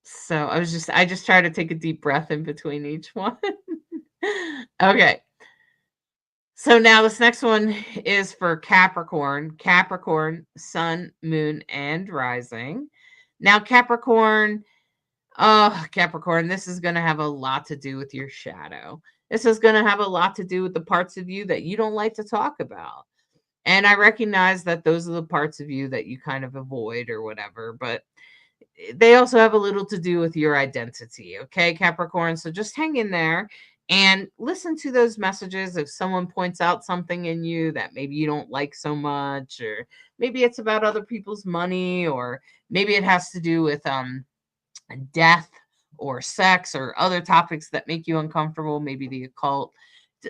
So I just try to take a deep breath in between each one. Okay. So now this next one is for Capricorn. Capricorn, sun, moon, and rising. Now, Capricorn, this is going to have a lot to do with your shadow. This is going to have a lot to do with the parts of you that you don't like to talk about. And I recognize that those are the parts of you that you kind of avoid or whatever, but they also have a little to do with your identity. Okay, Capricorn. So just hang in there and listen to those messages. If someone points out something in you that maybe you don't like so much, or maybe it's about other people's money, or maybe it has to do with death or sex or other topics that make you uncomfortable, maybe the occult.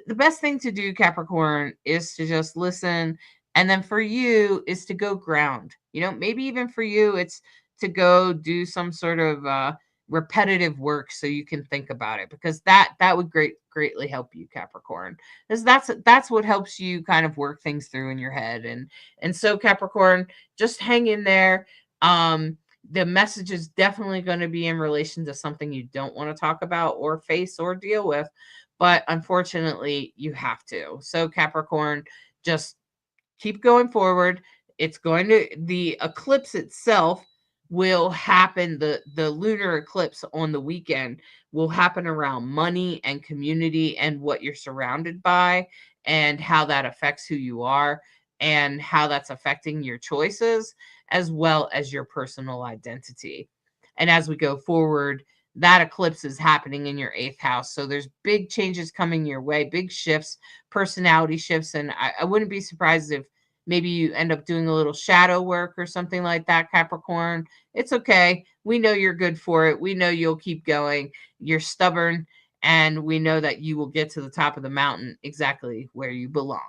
The best thing to do, Capricorn, is to just listen. And then for you is to go ground. Maybe even for you, it's to go do some sort of repetitive work so you can think about it, because that would greatly help you, Capricorn, because that's what helps you kind of work things through in your head. And so, Capricorn, just hang in there. The message is definitely going to be in relation to something you don't want to talk about or face or deal with, but unfortunately you have to. So Capricorn, just keep going forward. The eclipse itself will happen, the lunar eclipse on the weekend will happen around money and community and what you're surrounded by and how that affects who you are and how that's affecting your choices as well as your personal identity. And as we go forward, that eclipse is happening in your 8th house. So there's big changes coming your way, big shifts, personality shifts. And I wouldn't be surprised if maybe you end up doing a little shadow work or something like that, Capricorn. It's okay. We know you're good for it. We know you'll keep going. You're stubborn, and we know that you will get to the top of the mountain exactly where you belong.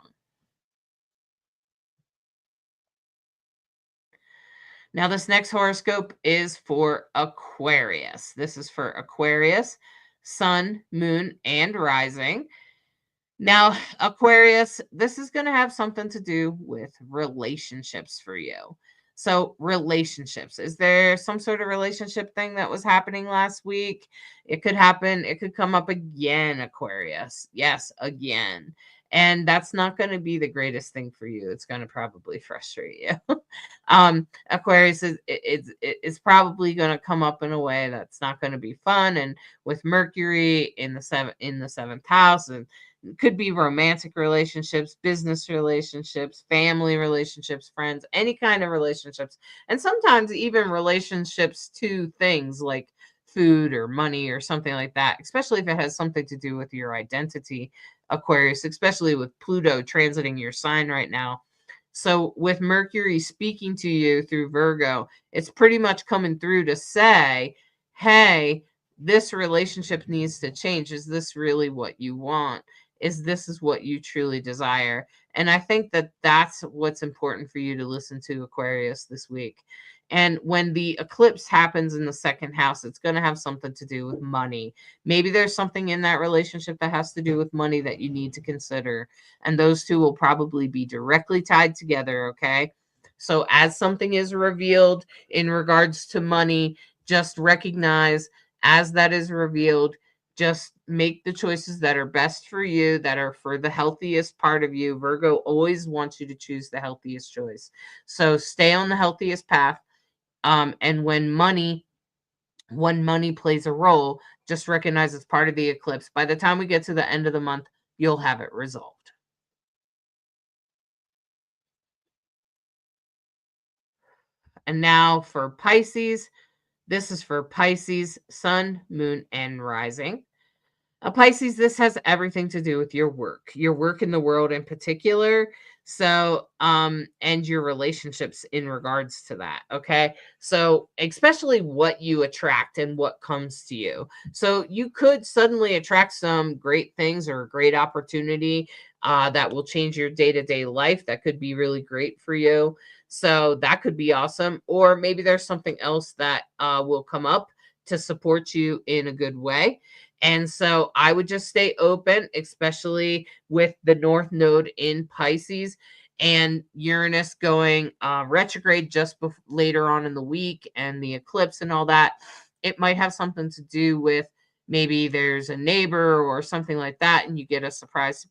Now, this next horoscope is for Aquarius. This is for Aquarius, sun, moon, and rising. Now, Aquarius, this is going to have something to do with relationships for you. So, relationships. Is there some sort of relationship thing that was happening last week? It could happen. It could come up again, Aquarius. Yes, again. And that's not going to be the greatest thing for you. It's going to probably frustrate you. Aquarius is probably going to come up in a way that's not going to be fun. And with Mercury in the seventh house, and it could be romantic relationships, business relationships, family relationships, friends, any kind of relationships, and sometimes even relationships to things like food or money or something like that, especially if it has something to do with your identity, Aquarius, especially with Pluto transiting your sign right now. So with Mercury speaking to you through Virgo, it's pretty much coming through to say, hey, this relationship needs to change. Is this really what you want? Is what you truly desire? And I think that that's what's important for you to listen to, Aquarius, this week. And when the eclipse happens in the second house, it's going to have something to do with money. Maybe there's something in that relationship that has to do with money that you need to consider. And those two will probably be directly tied together. Okay. So as something is revealed in regards to money, just recognize as that is revealed, just make the choices that are best for you, that are for the healthiest part of you. Virgo always wants you to choose the healthiest choice. So stay on the healthiest path. And when money plays a role, just recognize it's part of the eclipse. By the time we get to the end of the month, you'll have it resolved. And now for Pisces, this is for Pisces, sun, moon, and rising. Pisces, this has everything to do with your work in the world in particular. So, and your relationships in regards to that. Okay. So, especially what you attract and what comes to you. So, you could suddenly attract some great things or a great opportunity that will change your day to day life. That could be really great for you. So, that could be awesome. Or maybe there's something else that will come up to support you in a good way. And so I would just stay open, especially with the North Node in Pisces and Uranus going retrograde just later on in the week and the eclipse and all that. It might have something to do with maybe there's a neighbor or something like that, and you get a surprise,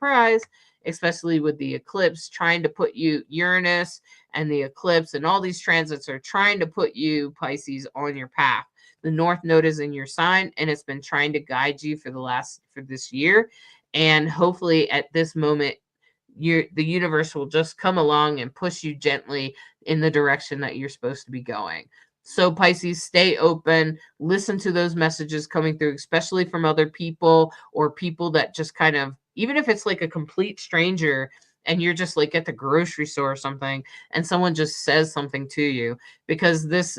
especially with the eclipse trying to put you, Uranus and the eclipse and all these transits are trying to put you, Pisces, on your path. The North Node is in your sign, and it's been trying to guide you for this year. And hopefully, at this moment, the universe will just come along and push you gently in the direction that you're supposed to be going. So, Pisces, stay open, listen to those messages coming through, especially from other people or people that just kind of, even if it's like a complete stranger and you're just like at the grocery store or something and someone just says something to you, because this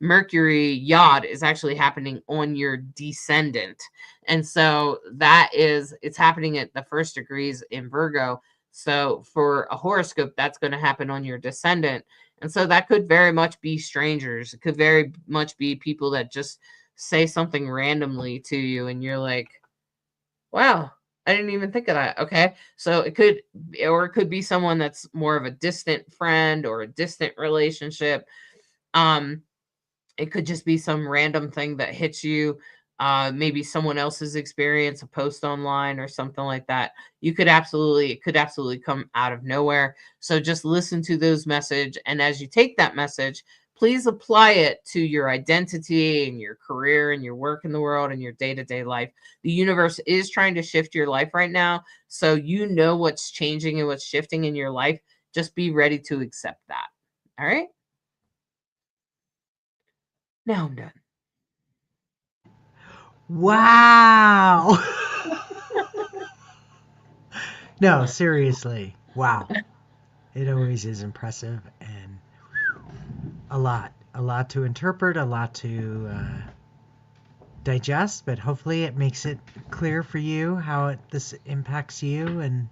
Mercury yacht is actually happening on your descendant. And so it's happening at the first degrees in Virgo. So for a horoscope, that's going to happen on your descendant. And so that could very much be strangers. It could very much be people that just say something randomly to you and you're like, wow, I didn't even think of that. Okay. So it could be someone that's more of a distant friend or a distant relationship. Um, it could just be some random thing that hits you, maybe someone else's experience, a post online or something like that. It could absolutely come out of nowhere. So just listen to those message. And as you take that message, please apply it to your identity and your career and your work in the world and your day-to-day life. The universe is trying to shift your life right now. So you know what's changing and what's shifting in your life. Just be ready to accept that. All right. Now I'm done. Wow. No, seriously. Wow. It always is impressive and a lot to interpret, a lot to digest, but hopefully it makes it clear for you how this impacts you. And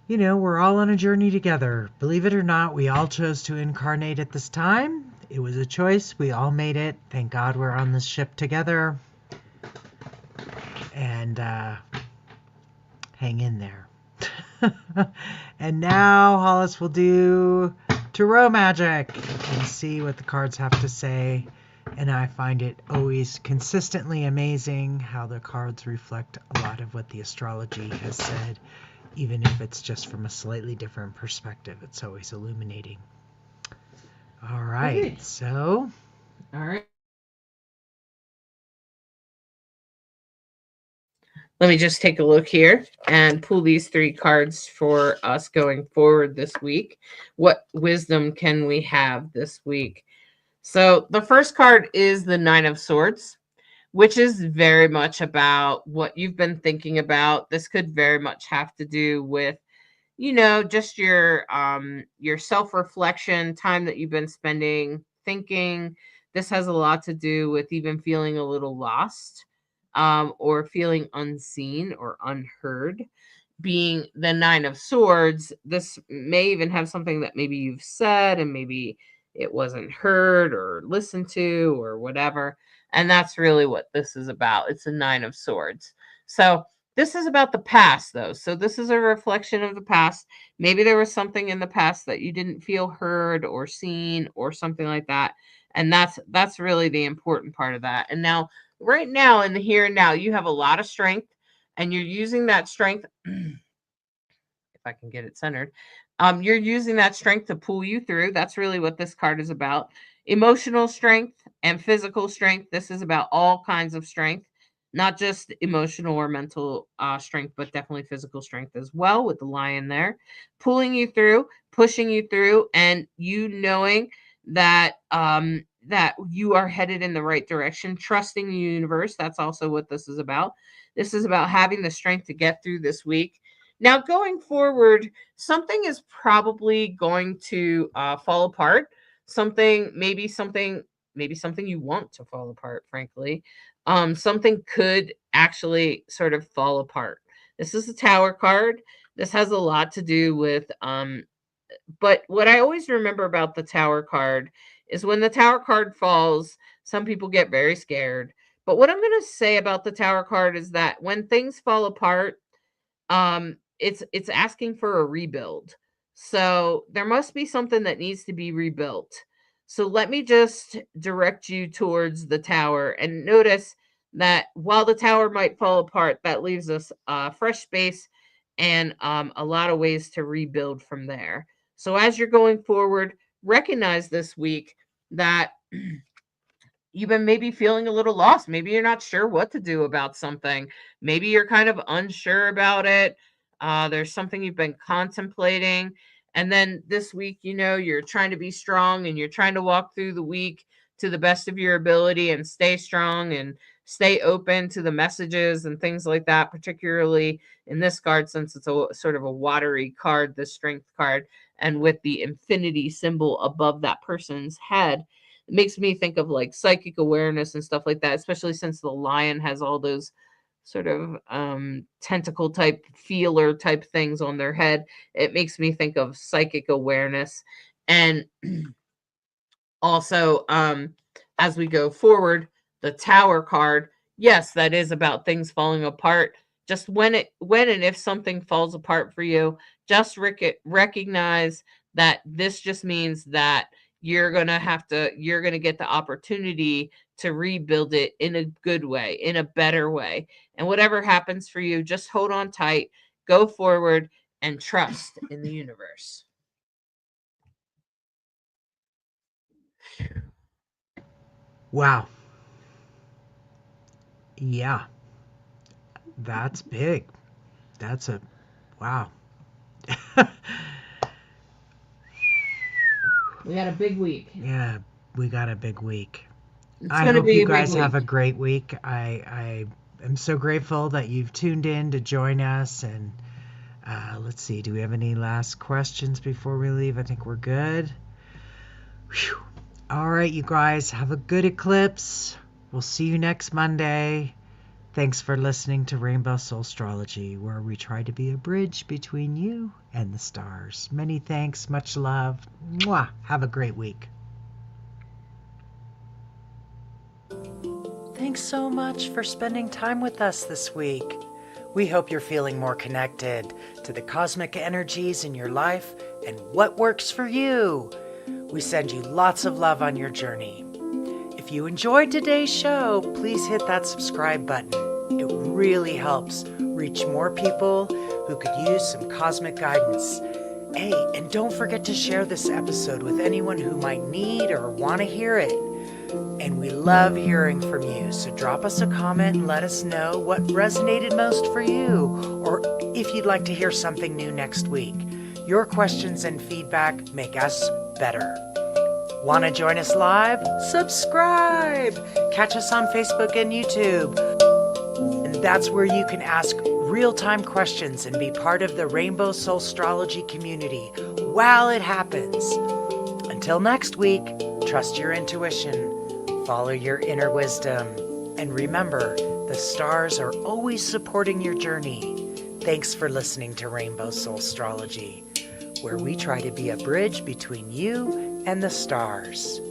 we're all on a journey together. Believe it or not, we all chose to incarnate at this time. It was a choice. We all made it. Thank God we're on this ship together. And hang in there. And now Hollis will do tarot magic and see what the cards have to say And I find it always consistently amazing how the cards reflect a lot of what the astrology has said, even if it's just from a slightly different perspective. It's always illuminating. All right, Okay. so All right. Let me just take a look here and pull these 3 cards for us going forward this week. What wisdom can we have this week? So the first card is the Nine of Swords, which is very much about what you've been thinking about. This could very much have to do with, just your self-reflection, time that you've been spending thinking. This has a lot to do with even feeling a little lost, or feeling unseen or unheard. Being the Nine of Swords, this may even have something that maybe you've said and maybe it wasn't heard or listened to or whatever. And that's really what this is about. It's a Nine of Swords. So this is about the past, though. So this is a reflection of the past. Maybe there was something in the past that you didn't feel heard or seen or something like that. And that's really the important part of that. And now, right now, in the here and now, you have a lot of strength, and you're using that strength. If I can get it centered, you're using that strength to pull you through. That's really what this card is about. Emotional strength and physical strength. This is about all kinds of strength, not just emotional or mental strength, but definitely physical strength as well, with the lion there, pulling you through, pushing you through, and you knowing that that you are headed in the right direction, trusting the universe. That's also what this is about. This is about having the strength to get through this week. Now, going forward, something is probably going to fall apart. Maybe something you want to fall apart, frankly. Something could actually sort of fall apart. This is a Tower card. This has a lot to do with, but what I always remember about the Tower card is when the Tower card falls, some people get very scared. But what I'm going to say about the Tower card is that when things fall apart, it's asking for a rebuild. So there must be something that needs to be rebuilt. So let me just direct you towards the tower, and notice that while the tower might fall apart, that leaves us fresh space and a lot of ways to rebuild from there. So as you're going forward, recognize this week that you've been maybe feeling a little lost. Maybe you're not sure what to do about something. Maybe you're kind of unsure about it. There's something you've been contemplating. And then this week, you're trying to be strong and you're trying to walk through the week to the best of your ability and stay strong and stay open to the messages and things like that, particularly in this card, since it's a sort of a watery card, the strength card, and with the infinity symbol above that person's head. It makes me think of like psychic awareness and stuff like that, especially since the lion has all those sort of tentacle type feeler type things on their head. It makes me think of psychic awareness. And also, as we go forward, the Tower card, yes, that is about things falling apart. Just when and if something falls apart for you, just recognize that this just means that you're gonna get the opportunity to rebuild it in a good way, in a better way. And whatever happens for you, just hold on tight, go forward, and trust in the universe. wow. Yeah, that's big. That's a wow. We got a big week. Yeah, we got a big week. It's I going to hope be you a big guys have week. a great week. I am so grateful that you've tuned in to join us. And let's see, do we have any last questions before we leave? I think we're good. Whew. All right, you guys, have a good eclipse. We'll see you next Monday. Thanks for listening to Rainbow Soul Astrology, where we try to be a bridge between you and the stars. Many thanks, much love. Mwah. Have a great week. Thanks so much for spending time with us this week. We hope you're feeling more connected to the cosmic energies in your life and what works for you. We send you lots of love on your journey. If you enjoyed today's show, please hit that subscribe button. It really helps reach more people who could use some cosmic guidance. Hey, and don't forget to share this episode with anyone who might need or want to hear it. And we love hearing from you, so drop us a comment and let us know what resonated most for you, or if you'd like to hear something new next week. Your questions and feedback make us better. Want to join us live? Subscribe! Catch us on Facebook and YouTube. And that's where you can ask real-time questions and be part of the Rainbow Soul Astrology community while it happens. Until next week, trust your intuition, follow your inner wisdom, and remember, the stars are always supporting your journey. Thanks for listening to Rainbow Soul Astrology, where we try to be a bridge between you and the stars.